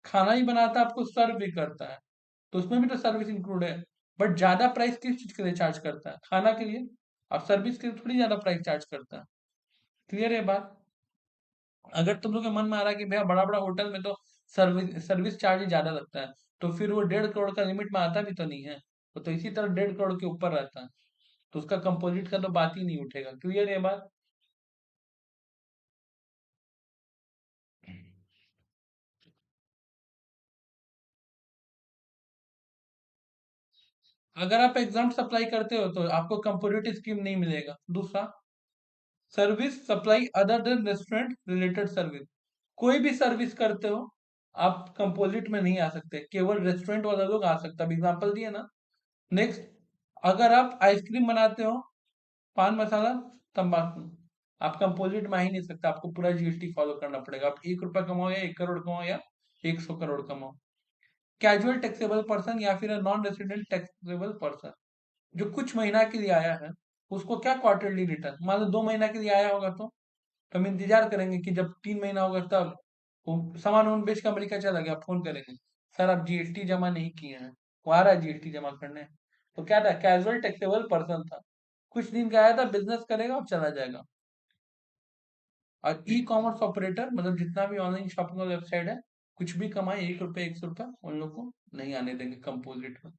खाना ही बनाता है, आपको सर्व भी करता है, तो उसमें भी तो सर्विस इंक्लूड है। बट ज्यादा प्राइस किस चीज के लिए चार्ज करता है? खाना के लिए। अब सर्विस के लिए थोड़ी ज्यादा प्राइस चार्ज करता है। क्लियर है बात? अगर तुम लोग के मन में आ रहा है कि भैया बड़ा बड़ा होटल में तो सर्विस सर्विस चार्ज ही ज्यादा लगता है, तो फिर वो 1.5 करोड़ का लिमिट में आता भी तो नहीं है, वो तो इसी तरह 1.5 करोड़ के ऊपर रहता है, तो उसका कंपोजिट का तो बात ही नहीं उठेगा। क्लियर है बात? अगर आप एग्जाम सप्लाई करते हो तो आपको कंपोजिट स्कीम नहीं मिलेगा। दूसरा, service supply other than restaurant related service, कोई भी सर्विस करते हो आप कंपोजिट में नहीं आ सकते, केवल रेस्टोरेंट वाला लोग आ सकता है। एग्जाम्पल दिए ना। नेक्स्ट, अगर आप आइसक्रीम बनाते हो, पान मसाला, तंबाकू, आप कंपोजिट में आ ही नहीं सकता, आपको पूरा जीएसटी फॉलो करना पड़ेगा। आप 1 रुपया कमाओ या 1 करोड़ कमाओ या 100 करोड़ कमाओ। कैजुअल टैक्सेबल पर्सन या फिर नॉन रेसिडेंट टैक्सेबल पर्सन, जो कुछ महीना के लिए आया है, उसको क्या क्वार्टरली रिटर्न, मान लो 2 महीना के लिए आया होगा तो हम इंतजार करेंगे कि जब 3 महीना होगा तब वो सामान वामान बेच के अमेरिका चला गया, फोन करेंगे, सर आप जीएसटी जमा नहीं किए हैं, वो आ रहा है जीएसटी जमा करने। तो क्या था? कैजुअल टैक्सेबल पर्सन था, कुछ दिन का आया था, बिजनेस करेगा और चला जाएगा। और ई कॉमर्स ऑपरेटर मतलब जितना भी ऑनलाइन शॉपिंग वाला वेबसाइट है, कुछ भी कमाए 1 रुपये 100 रुपये, उन लोग को नहीं आने देंगे कंपोजिट में।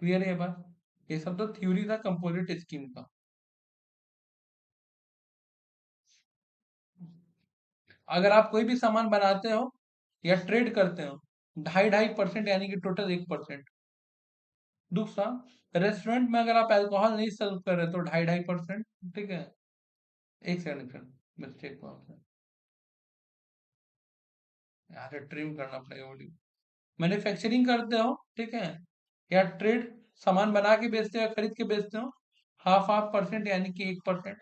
क्लियर है ये बात? ये सब तो थ्योरी था कंपोजिट स्कीम का। अगर आप कोई भी सामान बनाते हो या ट्रेड करते हो, 2.5% यानी कि टोटल 1%। दूसरा, रेस्टोरेंट में अगर आप अल्कोहल नहीं सर्व कर रहे तो 2.5%। ठीक है, एक सेकंड, मिस्टेक हुआ आपसे, यहाँ ट्रिम करना पड़ेगा वीडियो। मैन्युफैक्चरिंग करते हो, ठीक है, या ट्रेड, सामान बना के बेचते हो या खरीद के बेचते हो, 0.5% यानी कि 1%।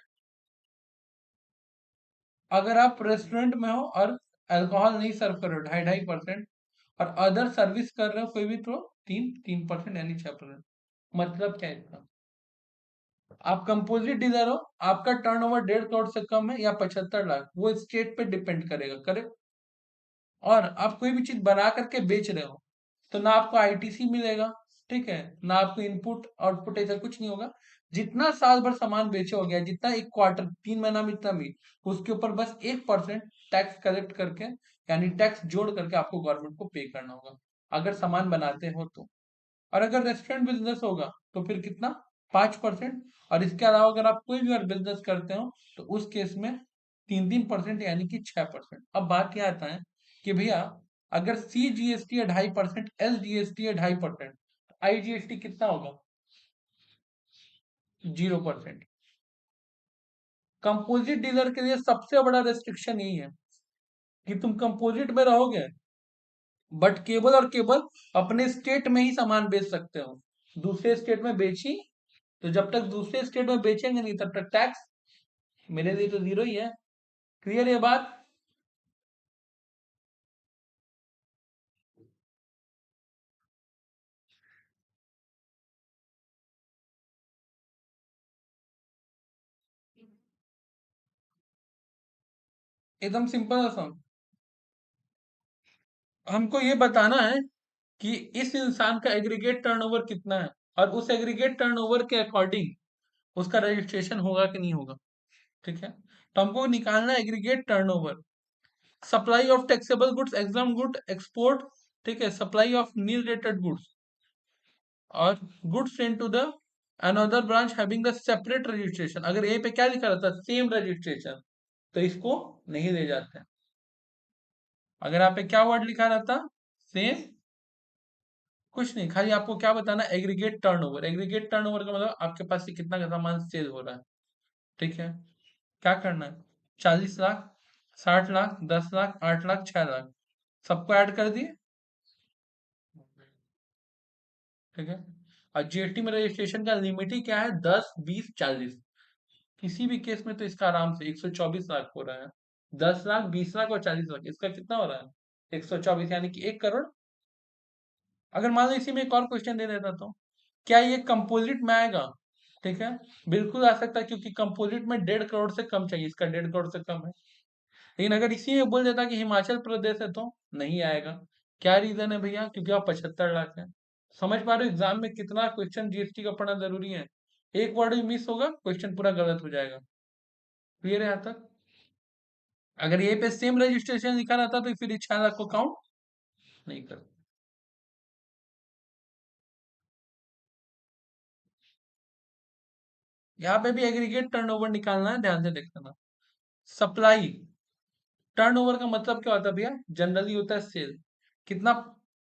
अगर आप रेस्टोरेंट में हो और अल्कोहल नहीं सर्व कर रहे हो, 2.5% और अदर सर्विस कर रहे हो कोई भी, तो 3% यानी 6%। मतलब क्या है इसका? आप कंपोजिट डीलर हो, आपका टर्नओवर 1.5 करोड़ से कम है या 75 लाख, वो स्टेट पे डिपेंड करेगा, करेक्ट। और आप कोई भी चीज बना करके बेच रहे हो, तो ना आपको आईटीसी मिलेगा, ठीक है, ना आपको इनपुट आउटपुट, ऐसा कुछ नहीं होगा। जितना साल भर सामान बेचे हो गया, जितना एक क्वार्टर 3 महीना में, इतना भी, उसके ऊपर बस 1% टैक्स कलेक्ट करके, यानी टैक्स जोड़ करके आपको गवर्नमेंट को पे करना होगा, अगर सामान बनाते हो तो। और अगर रेस्टोरेंट बिजनेस होगा तो फिर कितना? 5%। और इसके अलावा अगर आप कोई भी और बिजनेस करते हो तो उस केस में 3-3% यानी कि 6%। अब बात यह आता है कि भैया, अगर सी जीएसटी है 2.5%, एल जीएसटी है 2.5%, आई जीएसटी कितना होगा? 0%। कंपोजिट डीलर के लिए सबसे बड़ा रेस्ट्रिक्शन यही है कि तुम कंपोजिट में रहोगे, बट केवल और केवल अपने स्टेट में ही सामान बेच सकते हो। दूसरे स्टेट में बेची, तो जब तक दूसरे स्टेट में बेचेंगे नहीं तब तक टैक्स मेरे लिए तो जीरो ही है। क्लियर ये बात? एकदम सिंपल सा। हमको ये बताना है कि इस इंसान का एग्रीगेट टर्नओवर कितना है, और उस एग्रीगेट टर्नओवर के अकॉर्डिंग उसका रजिस्ट्रेशन होगा कि नहीं होगा। ठीक है, तो हमको निकालना है aggregate turnover, supply of taxable goods, exempt good export, ठीक है, supply of nil rated goods, और goods into the another branch having the separate registration. अगर ए पे क्या लिखा रहता है? सेम रजिस्ट्रेशन, तो इसको नहीं ले जाते हैं। अगर यहाँ पे क्या वर्ड लिखा रहता? सेम, कुछ नहीं, खाली आपको क्या बताना? Aggregate turnover. एग्रीगेट टर्नओवर का मतलब आपके पास से कितना का सामान सेल हो रहा है। ठीक है, क्या करना है? 40 लाख, 60 लाख, 10 लाख, 8 लाख, 6 लाख, सबको ऐड कर दिए। ठीक है, और जीएसटी में रजिस्ट्रेशन का लिमिट ही क्या है? 10, 20, 40। किसी भी केस में तो इसका आराम से 124 लाख हो रहा है। 10 लाख, 20 लाख और 40 लाख, इसका कितना हो रहा है? 124, यानी कि 1 करोड़। अगर मान लो इसी में एक और क्वेश्चन दे देता तो क्या ये कंपोजिट में आएगा? ठीक है, बिल्कुल आ सकता है क्योंकि कंपोजिट में 1.5 करोड़ से कम चाहिए, इसका 1.5 करोड़ से कम है। लेकिन अगर इसी में बोल देता कि हिमाचल प्रदेश है तो नहीं आएगा। क्या रीजन है भैया? क्योंकि आप 75 लाख है। समझ पा रहे हो एग्जाम में कितना क्वेश्चन जीएसटी का पढ़ना जरूरी है? एक वर्ड भी मिस होगा क्वेश्चन पूरा गलत हो जाएगा। क्लियर है यहाँ तक? अगर ये पे सेम रजिस्ट्रेशन लिखा रहता तो फिर 6 लाख को काउंट नहीं कर। यहाँ पे भी एग्रीगेट टर्नओवर निकालना है, ध्यान से देखना। सप्लाई टर्नओवर का मतलब क्या होता है भैया? जनरली होता है सेल। कितना?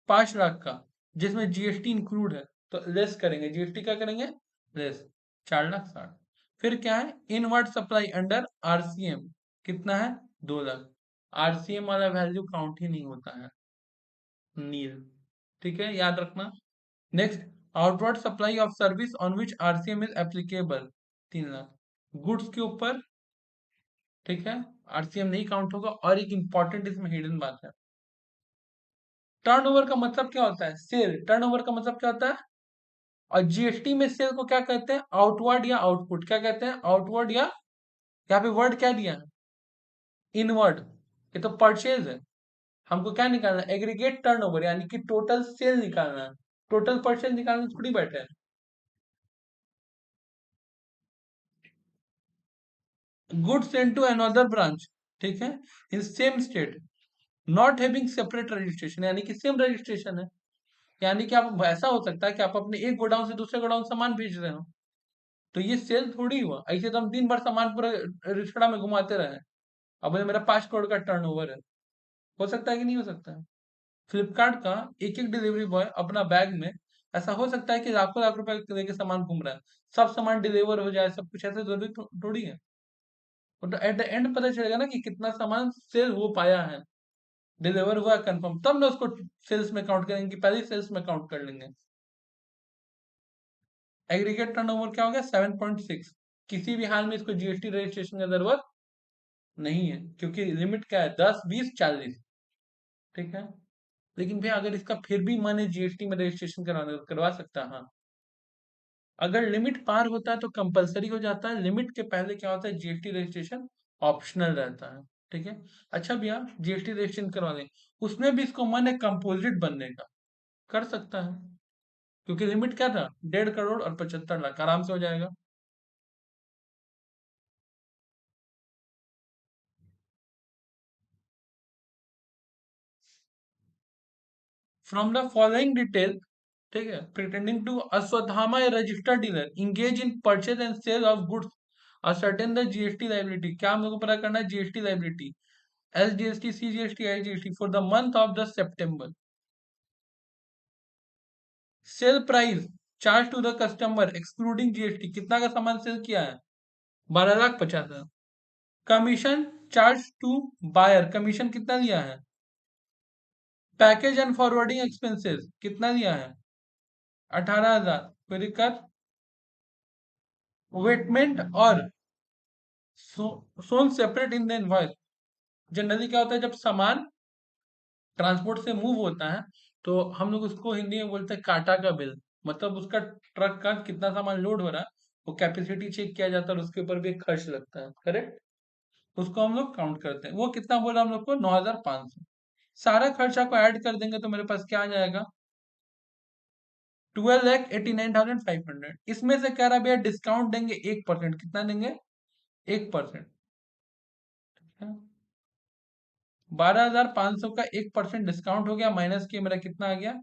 5 लाख का, जिसमें जीएसटी इंक्लूड है। तो लेस करेंगे, जीएसटी क्या करेंगे? लेस। 4 लाख 60। फिर क्या है? इनवर्ड सप्लाई अंडर आरसीएम कितना है? 2 लाख। आरसीएम वाला वैल्यू काउंट ही नहीं होता है, नील। ठीक है, याद रखना। Next, outward supply of service on which RCM is applicable 3 lakh. Goods के ऊपर, ठीक है, आरसीएम नहीं काउंट होगा। और एक इंपॉर्टेंट इसमें हिडन बात है, टर्नओवर का मतलब क्या होता है? सेल। टर्नओवर का मतलब क्या होता है? और जीएसटी में सेल को क्या कहते हैं? आउटवर्ड या आउटपुट। क्या कहते हैं? आउटवर्ड या, यहाँ पे वर्ड क्या दिया है? इनवर्ड। ये तो परचेज है। हमको क्या निकालना है? एग्रीगेट टर्नओवर, यानी कि टोटल सेल निकालना है। टोटल परचेज निकालना थोड़ी बैठे हैं। Goods send to another branch, ठीक है, in same state, not having separate registration, यानी कि सेम रजिस्ट्रेशन है। यानी कि आप, ऐसा हो सकता है कि आप अपने एक गोडाउन से दूसरे गोडाउन सामान भेज रहे हो, तो ये सेल थोड़ी हुआ। ऐसे तो हम दिन भर सामान पूरा रिक्शा में घुमाते रहे। अब बोले मेरा 5 करोड़ का टर्नओवर है। हो सकता है कि नहीं हो सकता है? फ्लिपकार्ट का एक एक डिलीवरी बॉय अपना बैग में, ऐसा हो सकता है कि लाखों लाख रुपए लेके सामान घूम रहा है, सब सामान डिलीवर हो जाए, सब कुछ, ऐसे जरूरी थोड़ी है। तो एट द एंड पता चलेगा ना कि कितना सामान सेल हो पाया है, डिलीवर हुआ कंफर्म, तब ना उसको सेल्स में काउंट करेंगे कि पहले सेल्स में काउंट कर लेंगे। एग्रीगेट टर्नओवर क्या हो गया? 7.6। किसी भी हाल में इसको जीएसटी रजिस्ट्रेशन की जरूरत नहीं है, क्योंकि लिमिट क्या है? 10, 20, 40। ठीक है, लेकिन भैया अगर इसका फिर भी मन है जीएसटी में रजिस्ट्रेशन कराना, तो करवा सकता है, हाँ। अगर लिमिट पार होता है तो कंपलसरी हो जाता है, लिमिट के पहले क्या होता है? जीएसटी रजिस्ट्रेशन ऑप्शनल रहता है। ठीक है, अच्छा भैया जीएसटी रजिस्ट्रेशन करवा दें, उसमें भी इसको मन है कंपोजिट बनने का, कर सकता है, क्योंकि लिमिट क्या था? 1.5 करोड़ और 75 लाख, आराम से हो जाएगा। फ्रॉम द फॉलोइंग डिटेल, ठीक है, pretending to Ashwatthama a registered dealer engage in purchase and sale of goods ascertain the GST liability. क्या हम लोग को पता करना है? GST liability, SGST, CGST, IGST for the month of the September. Sale price charge to the customer excluding GST, कितना का सामान सेल किया है? 12,50,000। Commission charge to buyer, commission कितना लिया है? पैकेज एंड फॉरवर्डिंग एक्सपेंसेस कितना लिया है? 18,000। कोई दिक्कत? वेटमेंट और सोन separate in the invoice. Generally क्या होता है, जब सामान ट्रांसपोर्ट से मूव होता है, तो हम लोग उसको हिंदी में बोलते हैं काटा का बिल। मतलब उसका ट्रक का कितना सामान लोड हो रहा है, वो कैपेसिटी चेक किया जाता है और उसके ऊपर भी एक खर्च लगता है, करेक्ट? उसको हम लोग काउंट करते हैं। वो कितना बोला हम लोग को? 9,500। सारा खर्चा को ऐड कर देंगे तो मेरे पास क्या आ जाएगा? 12,89,500। इसमें से कह रहा भैया डिस्काउंट देंगे 1%, कितना देंगे? 1%। 12,500 का 1% डिस्काउंट हो गया, माइनस किया मेरा कितना आ गया?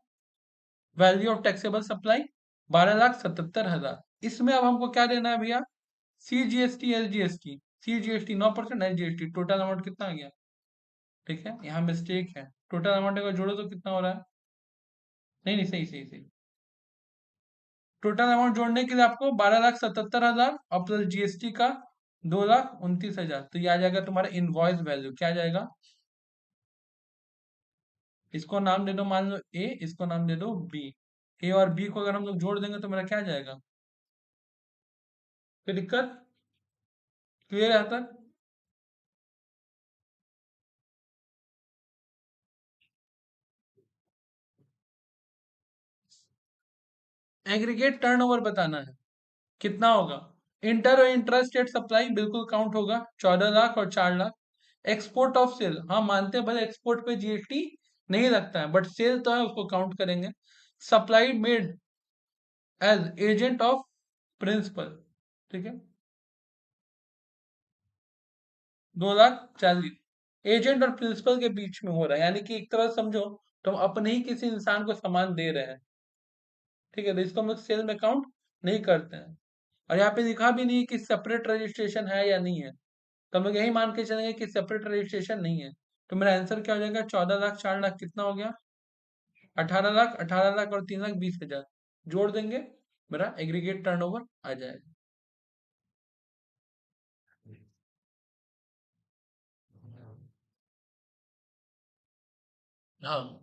Value of taxable supply 12,77,000। इसमें अब हमको क्या देना है भैया? सीजीएसटी, एलजीएसटी। सीजीएसटी 9%, एलजीएसटी, टोटल अमाउंट कितना आ गया? ठीक है, यहाँ मिस्टेक है, टोटल अमाउंट अगर जोड़ो तो कितना हो रहा है? नहीं नहीं, सही सही सही। टोटल अमाउंट जोड़ने के लिए आपको 12,77,000 और प्लस जीएसटी का 2,29,000, तो ये आ जाएगा तुम्हारा इनवॉइस वैल्यू। क्या आ जाएगा? इसको नाम दे दो, मान लो ए, इसको नाम दे दो बी। ए और बी को अगर हम लोग जोड़ देंगे तो मेरा क्या आ जाएगा? कोई दिक्कत? क्लियर है यहाँ तक? एग्रीगेट टर्नओवर बताना है, कितना होगा? इंटर और इंट्रा स्टेट सप्लाई बिल्कुल काउंट होगा, 14 लाख और 4 लाख। एक्सपोर्ट ऑफ सेल, हाँ मानते हैं, भले एक्सपोर्ट पे जीएसटी नहीं लगता है, बट सेल तो है, उसको काउंट करेंगे। Supply made as agent of principal, ठीक है, 2,40,000 एजेंट और प्रिंसिपल के बीच में हो रहा है, यानी कि एक तरह से समझो तो हम अपने ही किसी इंसान को सामान दे रहे हैं, ठीक है, तो इसको हम लोग सेल में काउंट नहीं करते हैं। और यहाँ पे लिखा भी नहीं है कि सेपरेट रजिस्ट्रेशन है या नहीं है, तो हम लोग यही मान के चलेंगे कि सेपरेट रजिस्ट्रेशन नहीं है। तो मेरा आंसर क्या हो जाएगा? 14 लाख, 4 लाख, कितना हो गया? 18 लाख, 18 लाख और 3,20,000 जोड़ देंगे, मेरा एग्रीगेट टर्नओवर आ जाएगा। हाँ,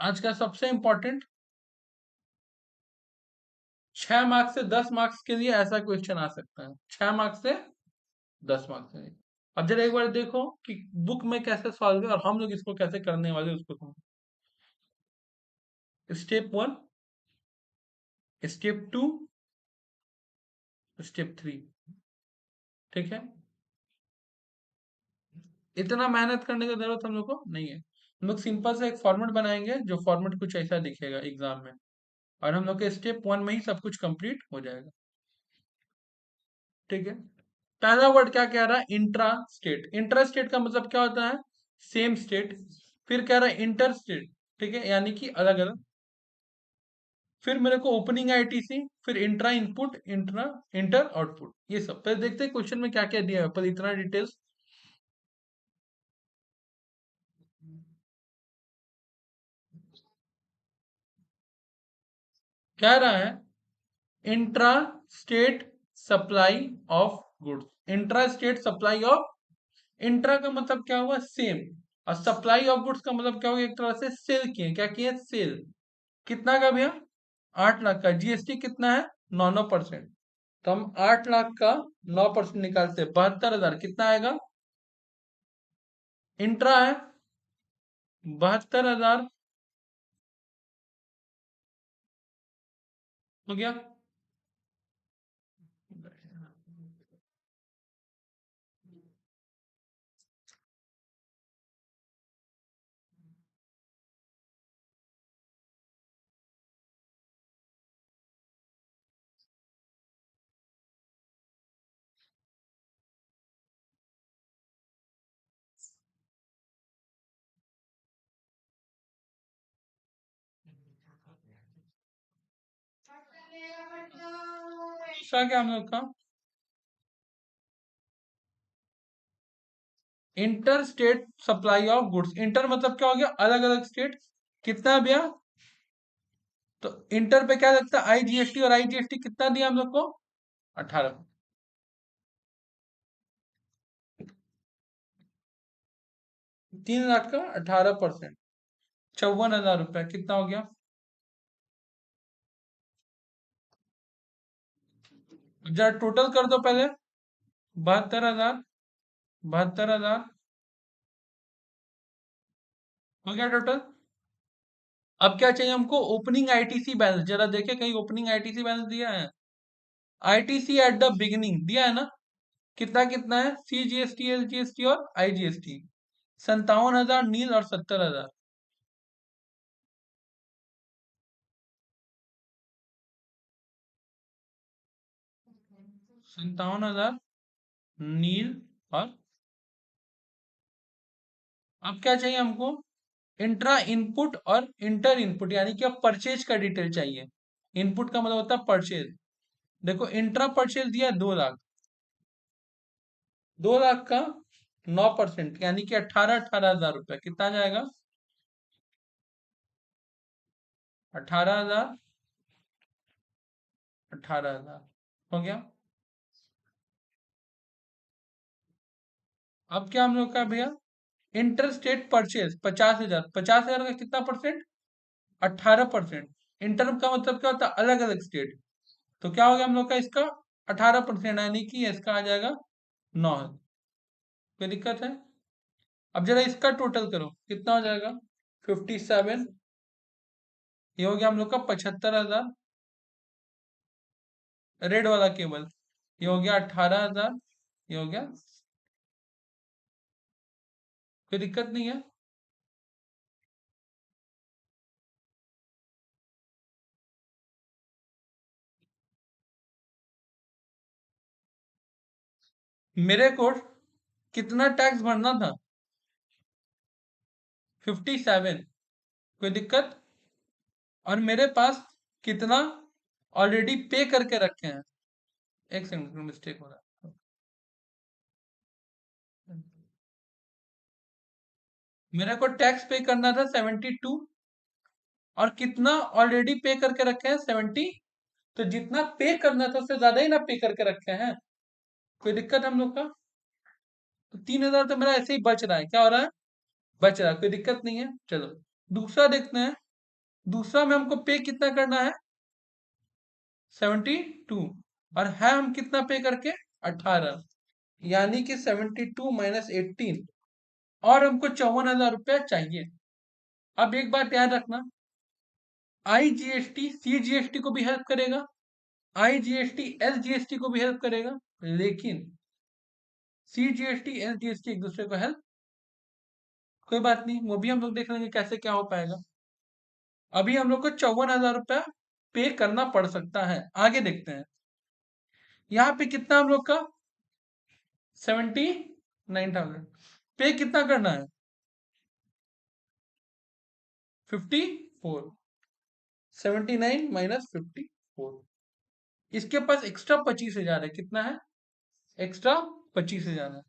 आज का सबसे इंपॉर्टेंट, 6 मार्क्स से 10 मार्क्स के लिए ऐसा क्वेश्चन आ सकता है, 6 मार्क्स से 10 मार्क्स के लिए। अब जरा एक बार देखो कि बुक में कैसे सॉल्व है और हम लोग इसको कैसे करने वाले हैं, उसको समझो। स्टेप 1, स्टेप 2, स्टेप 3, ठीक है। इतना मेहनत करने की जरूरत हम लोग को नहीं है, हम लोग सिंपल से एक फॉर्मेट बनाएंगे, जो फॉर्मेट कुछ ऐसा दिखेगा एग्जाम में, और हम लोग के स्टेप 1 में ही सब कुछ कंप्लीट हो जाएगा, ठीक है। पहला वर्ड क्या कह रहा है? Intra state. इंट्रा स्टेट का मतलब क्या होता है? Same state. फिर कह रहा है इंटर स्टेट, ठीक है, यानी कि अलग अलग। फिर मेरे को ओपनिंग आईटीसी, फिर intra input, intra inter output, ये सब पहले देखते हैं क्वेश्चन में क्या क्या दिया है, पर इतना डिटेल्स। कह रहा है intra state supply of goods. Intra state supply of, intra का मतलब क्या हुआ? सेम। और सप्लाई ऑफ गुड्स का मतलब क्या हुआ? एक तरह से सेल किए, क्या किए? सेल। कितना का भैया? 8 लाख का। जीएसटी कितना है? 9%। तो हम 8 लाख का 9% निकालते हैं, 72,000 कितना आएगा? इंट्रा है 72,000, हो गया। दूसरा क्या हम लोग का? Inter state supply of goods. Inter मतलब क्या हो गया? अलग अलग स्टेट। कितना भैया? तो इंटर पे क्या लगता है? आईजीएसटी, और आईजीएसटी कितना दिया हम लोग को? 18। 3 लाख का 18%, 54,000 रुपया, कितना हो गया? जरा टोटल कर दो पहले। 72,000, 72,000 हो गया टोटल। अब क्या चाहिए हमको? Opening ITC balance. जरा देखे कहीं ओपनिंग आईटीसी बैलेंस दिया है? आईटीसी एट द बिगिनिंग दिया है ना? कितना कितना है? सीजीएसटी, एलजीएसटी और आईजीएसटी। 57,000 नील और 70,000। 57,000 नील। और अब क्या चाहिए हमको? इंट्रा इनपुट और इंटर इनपुट, यानी कि अब परचेज का डिटेल चाहिए। इनपुट का मतलब होता है परचेज। देखो इंट्रा परचेज दिया 2 लाख, 2 लाख का 9%, यानी कि 18,000 कितना आ जाएगा? 18,000, 18,000 हो गया। अब क्या हम लोग का भैया? इंटर स्टेट परचेज 50,000, 50,000 का कितना परसेंट? 18%। इंटर का मतलब क्या होता है? अलग अलग स्टेट। तो क्या हो गया हम लोग का इसका? 18%, यानी कि इसका आ जाएगा 9। कोई दिक्कत है? अब जरा इसका टोटल करो, कितना हो जाएगा? 57। ये हो गया हम लोग का 75,000। रेड वाला केबल। ये हो गया 18,000, ये हो गया, कोई दिक्कत नहीं है। मेरे को कितना टैक्स भरना था? 57। कोई दिक्कत? और मेरे पास कितना ऑलरेडी पे करके रखे हैं? एक सेकंड, मिस्टेक हो रहा है। मेरे को टैक्स पे करना था 72, और कितना ऑलरेडी पे करके रखे हैं? 70। तो जितना पे करना था उससे ज्यादा ही ना पे करके रखे हैं। कोई दिक्कत हम लोग का? तो 3,000 तो मेरा ऐसे ही बच रहा है। क्या हो रहा है? बच रहा है, कोई दिक्कत नहीं है। चलो दूसरा देखते हैं। दूसरा में हमको पे कितना करना है? 72। और है हम कितना पे करके? 18। यानी कि 72 - 18, और हमको 54,000 रुपया चाहिए। अब एक बात याद रखना, IGST CGST को भी हेल्प करेगा, IGST SGST को भी हेल्प करेगा, लेकिन CGST SGST एक दूसरे को हेल्प, कोई बात नहीं, वो भी हम लोग देख लेंगे कैसे क्या हो पाएगा। अभी हम लोग को 54,000 रुपया पे करना पड़ सकता है। आगे देखते हैं। यहाँ पे कितना हम लोग का? 79,000। पे कितना करना है? 54। 79 - 54। इसके पास एक्स्ट्रा 25,000 है। कितना है? एक्स्ट्रा 25,000 है।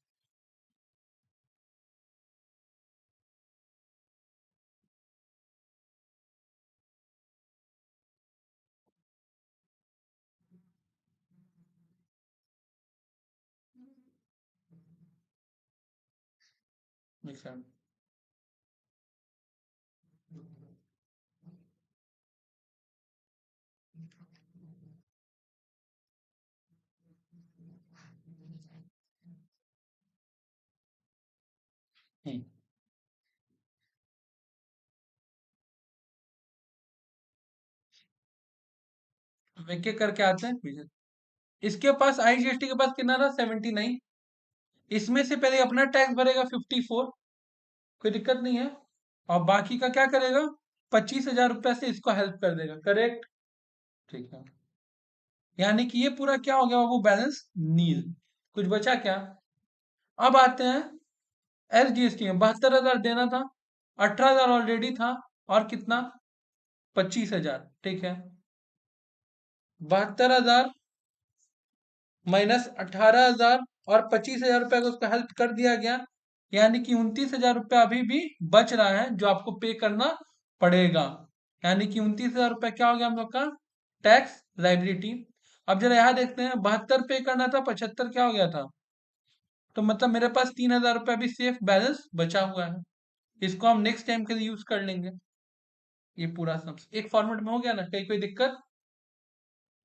निशान। हम्म, अब एक एक करके आते हैं पीछे। इसके पास IGST के पास कितना था? 79। इसमें से पहले अपना टैक्स भरेगा 54, कोई दिक्कत नहीं है। और बाकी का क्या करेगा? 25,000 रुपया से इसको हेल्प कर देगा। करेक्ट? ठीक है। यानी कि ये पूरा क्या हो गया वो बैलेंस? नील। कुछ बचा क्या? अब आते हैं SGST में। 72,000 देना था, 18,000 ऑलरेडी था, और कितना? 25,000। ठीक है। 72,000 -18,000 और 25,000 रुपया को उसको हेल्प कर दिया गया। यानी कि 29,000 रुपया अभी भी बच रहा है जो आपको पे करना पड़ेगा। यानी कि 29,000 रुपया क्या हो गया हम लोग का? Tax liability. अब जरा यहाँ देखते हैं, 72 पे करना था, 75 क्या हो गया था? तो मतलब मेरे पास 3,000 रुपया भी सेफ बैलेंस बचा हुआ है। इसको हम नेक्स्ट टाइम के लिए यूज कर लेंगे। ये पूरा सब एक फॉर्मेट में हो गया ना? कहीं कोई दिक्कत?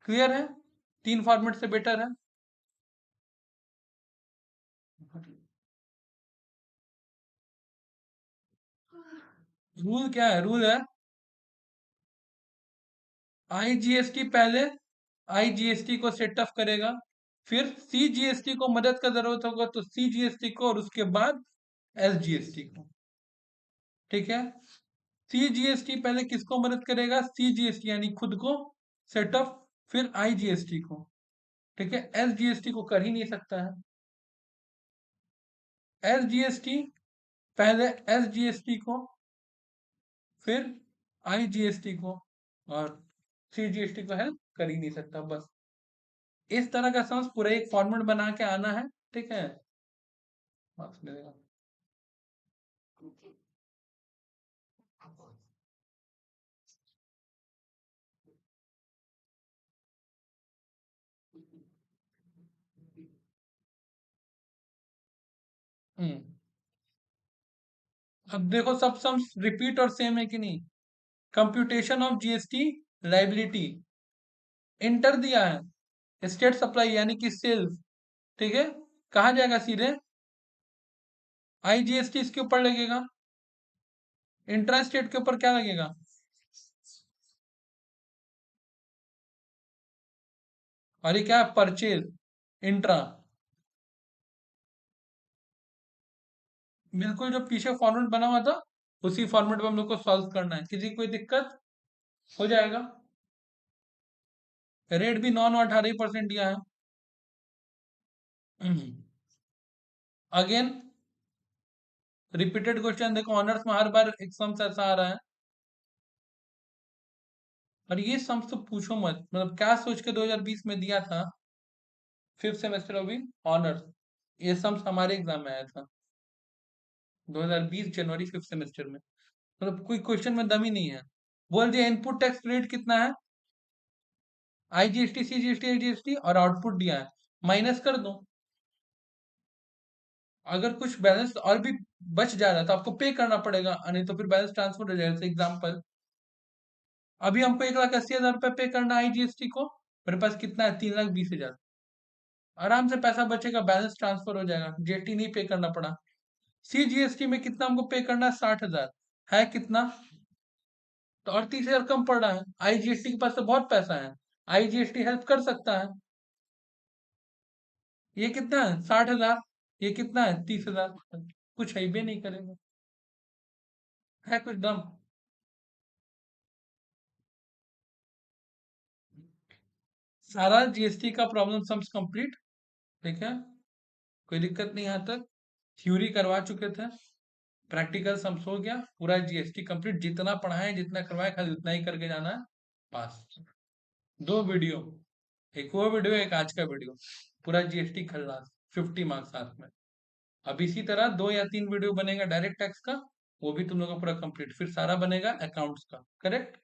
क्लियर है? 3 फॉर्मेट से बेटर है। रूल क्या है? रूल है IGST पहले IGST को सेटअप करेगा, फिर CGST को मदद का जरूरत होगा तो CGST को, और उसके बाद SGST को। ठीक है। CGST पहले किसको मदद करेगा? CGST यानी खुद को सेटअप, फिर IGST को। ठीक है। SGST को कर ही नहीं सकता है। SGST पहले SGST को, फिर IGST को, और CGST को हेल्प कर ही नहीं सकता। बस इस तरह का समझ, पूरा एक फॉर्मेट बना के आना है। ठीक है। मार्क्स मिलेगा। हम्म। अब देखो सब सम्स रिपीट और सेम है कि नहीं? Computation of GST liability inter दिया है, स्टेट सप्लाई यानी कि सेल्स। ठीक है। कहा जाएगा सीधे? IGST इसके ऊपर लगेगा, इंट्रा स्टेट के ऊपर क्या लगेगा? और ये क्या है, परचेज इंट्रा। बिल्कुल जो पीछे फॉर्मेट बना हुआ था उसी फॉर्मेट में हम लोग को सॉल्व करना है। किसी को कोई दिक्कत? हो जाएगा। रेट भी 9 और 18% दिया है। अगेन रिपीटेड क्वेश्चन देखो, ऑनर्स में हर बार एक सम ऐसा आ रहा है। और ये सम तो पूछो मत, मतलब क्या सोच के 2020 में दिया था, फिफ्थ सेमेस्टर अभी ऑनर्स, ये सम हमारे एग्जाम में आया था 2020 जनवरी फिफ्थ सेमेस्टर में। मतलब कोई क्वेश्चन में दम ही नहीं है। बोल दिया इनपुट टैक्स रेट कितना है, आईजीएसटी सीजीएसटी आईजीएसटी, और आउटपुट दिया है, माइनस कर दो। अगर कुछ बैलेंस और भी बच जा रहा है तो आपको पे करना पड़ेगा, नहीं तो फिर बैलेंस ट्रांसफर हो जाएगा। जैसे एग्जाम्पल, अभी हमको 1,80,000 रुपये पे करना है आईजीएसटी को, मेरे पास कितना है, 3,20,000। आराम से पैसा बचेगा, बैलेंस ट्रांसफर हो जाएगा, जीएसटी नहीं पे करना पड़ा। सीजीएसटी में कितना हमको पे करना है, 60,000 है कितना, तो 38,000 कम पड़ रहा है। आईजीएसटी के पास तो बहुत पैसा है, आईजीएसटी हेल्प कर सकता है। ये कितना है, 60,000, ये कितना है, 30,000, कुछ है भी नहीं करेगा, है कुछ दम। सारा जीएसटी का प्रॉब्लम सम्स कंप्लीट, ठीक है, कोई दिक्कत नहीं यहाँ तक। थ्योरी करवा चुके थे, प्रैक्टिकल सम्स हो गया, पूरा जीएसटी कंप्लीट, जितना पढ़ाए जितना करवाए खाली उतना ही करके जाना है, पास। दो वीडियो, एक वो वीडियो एक आज का वीडियो, पूरा जीएसटी खल्लास, 50 मार्क्स साथ में। अब इसी तरह 2 या 3 वीडियो बनेगा डायरेक्ट टैक्स का, वो भी तुम लोग का पूरा कंप्लीट, फिर सारा बनेगा अकाउंट्स का, करेक्ट।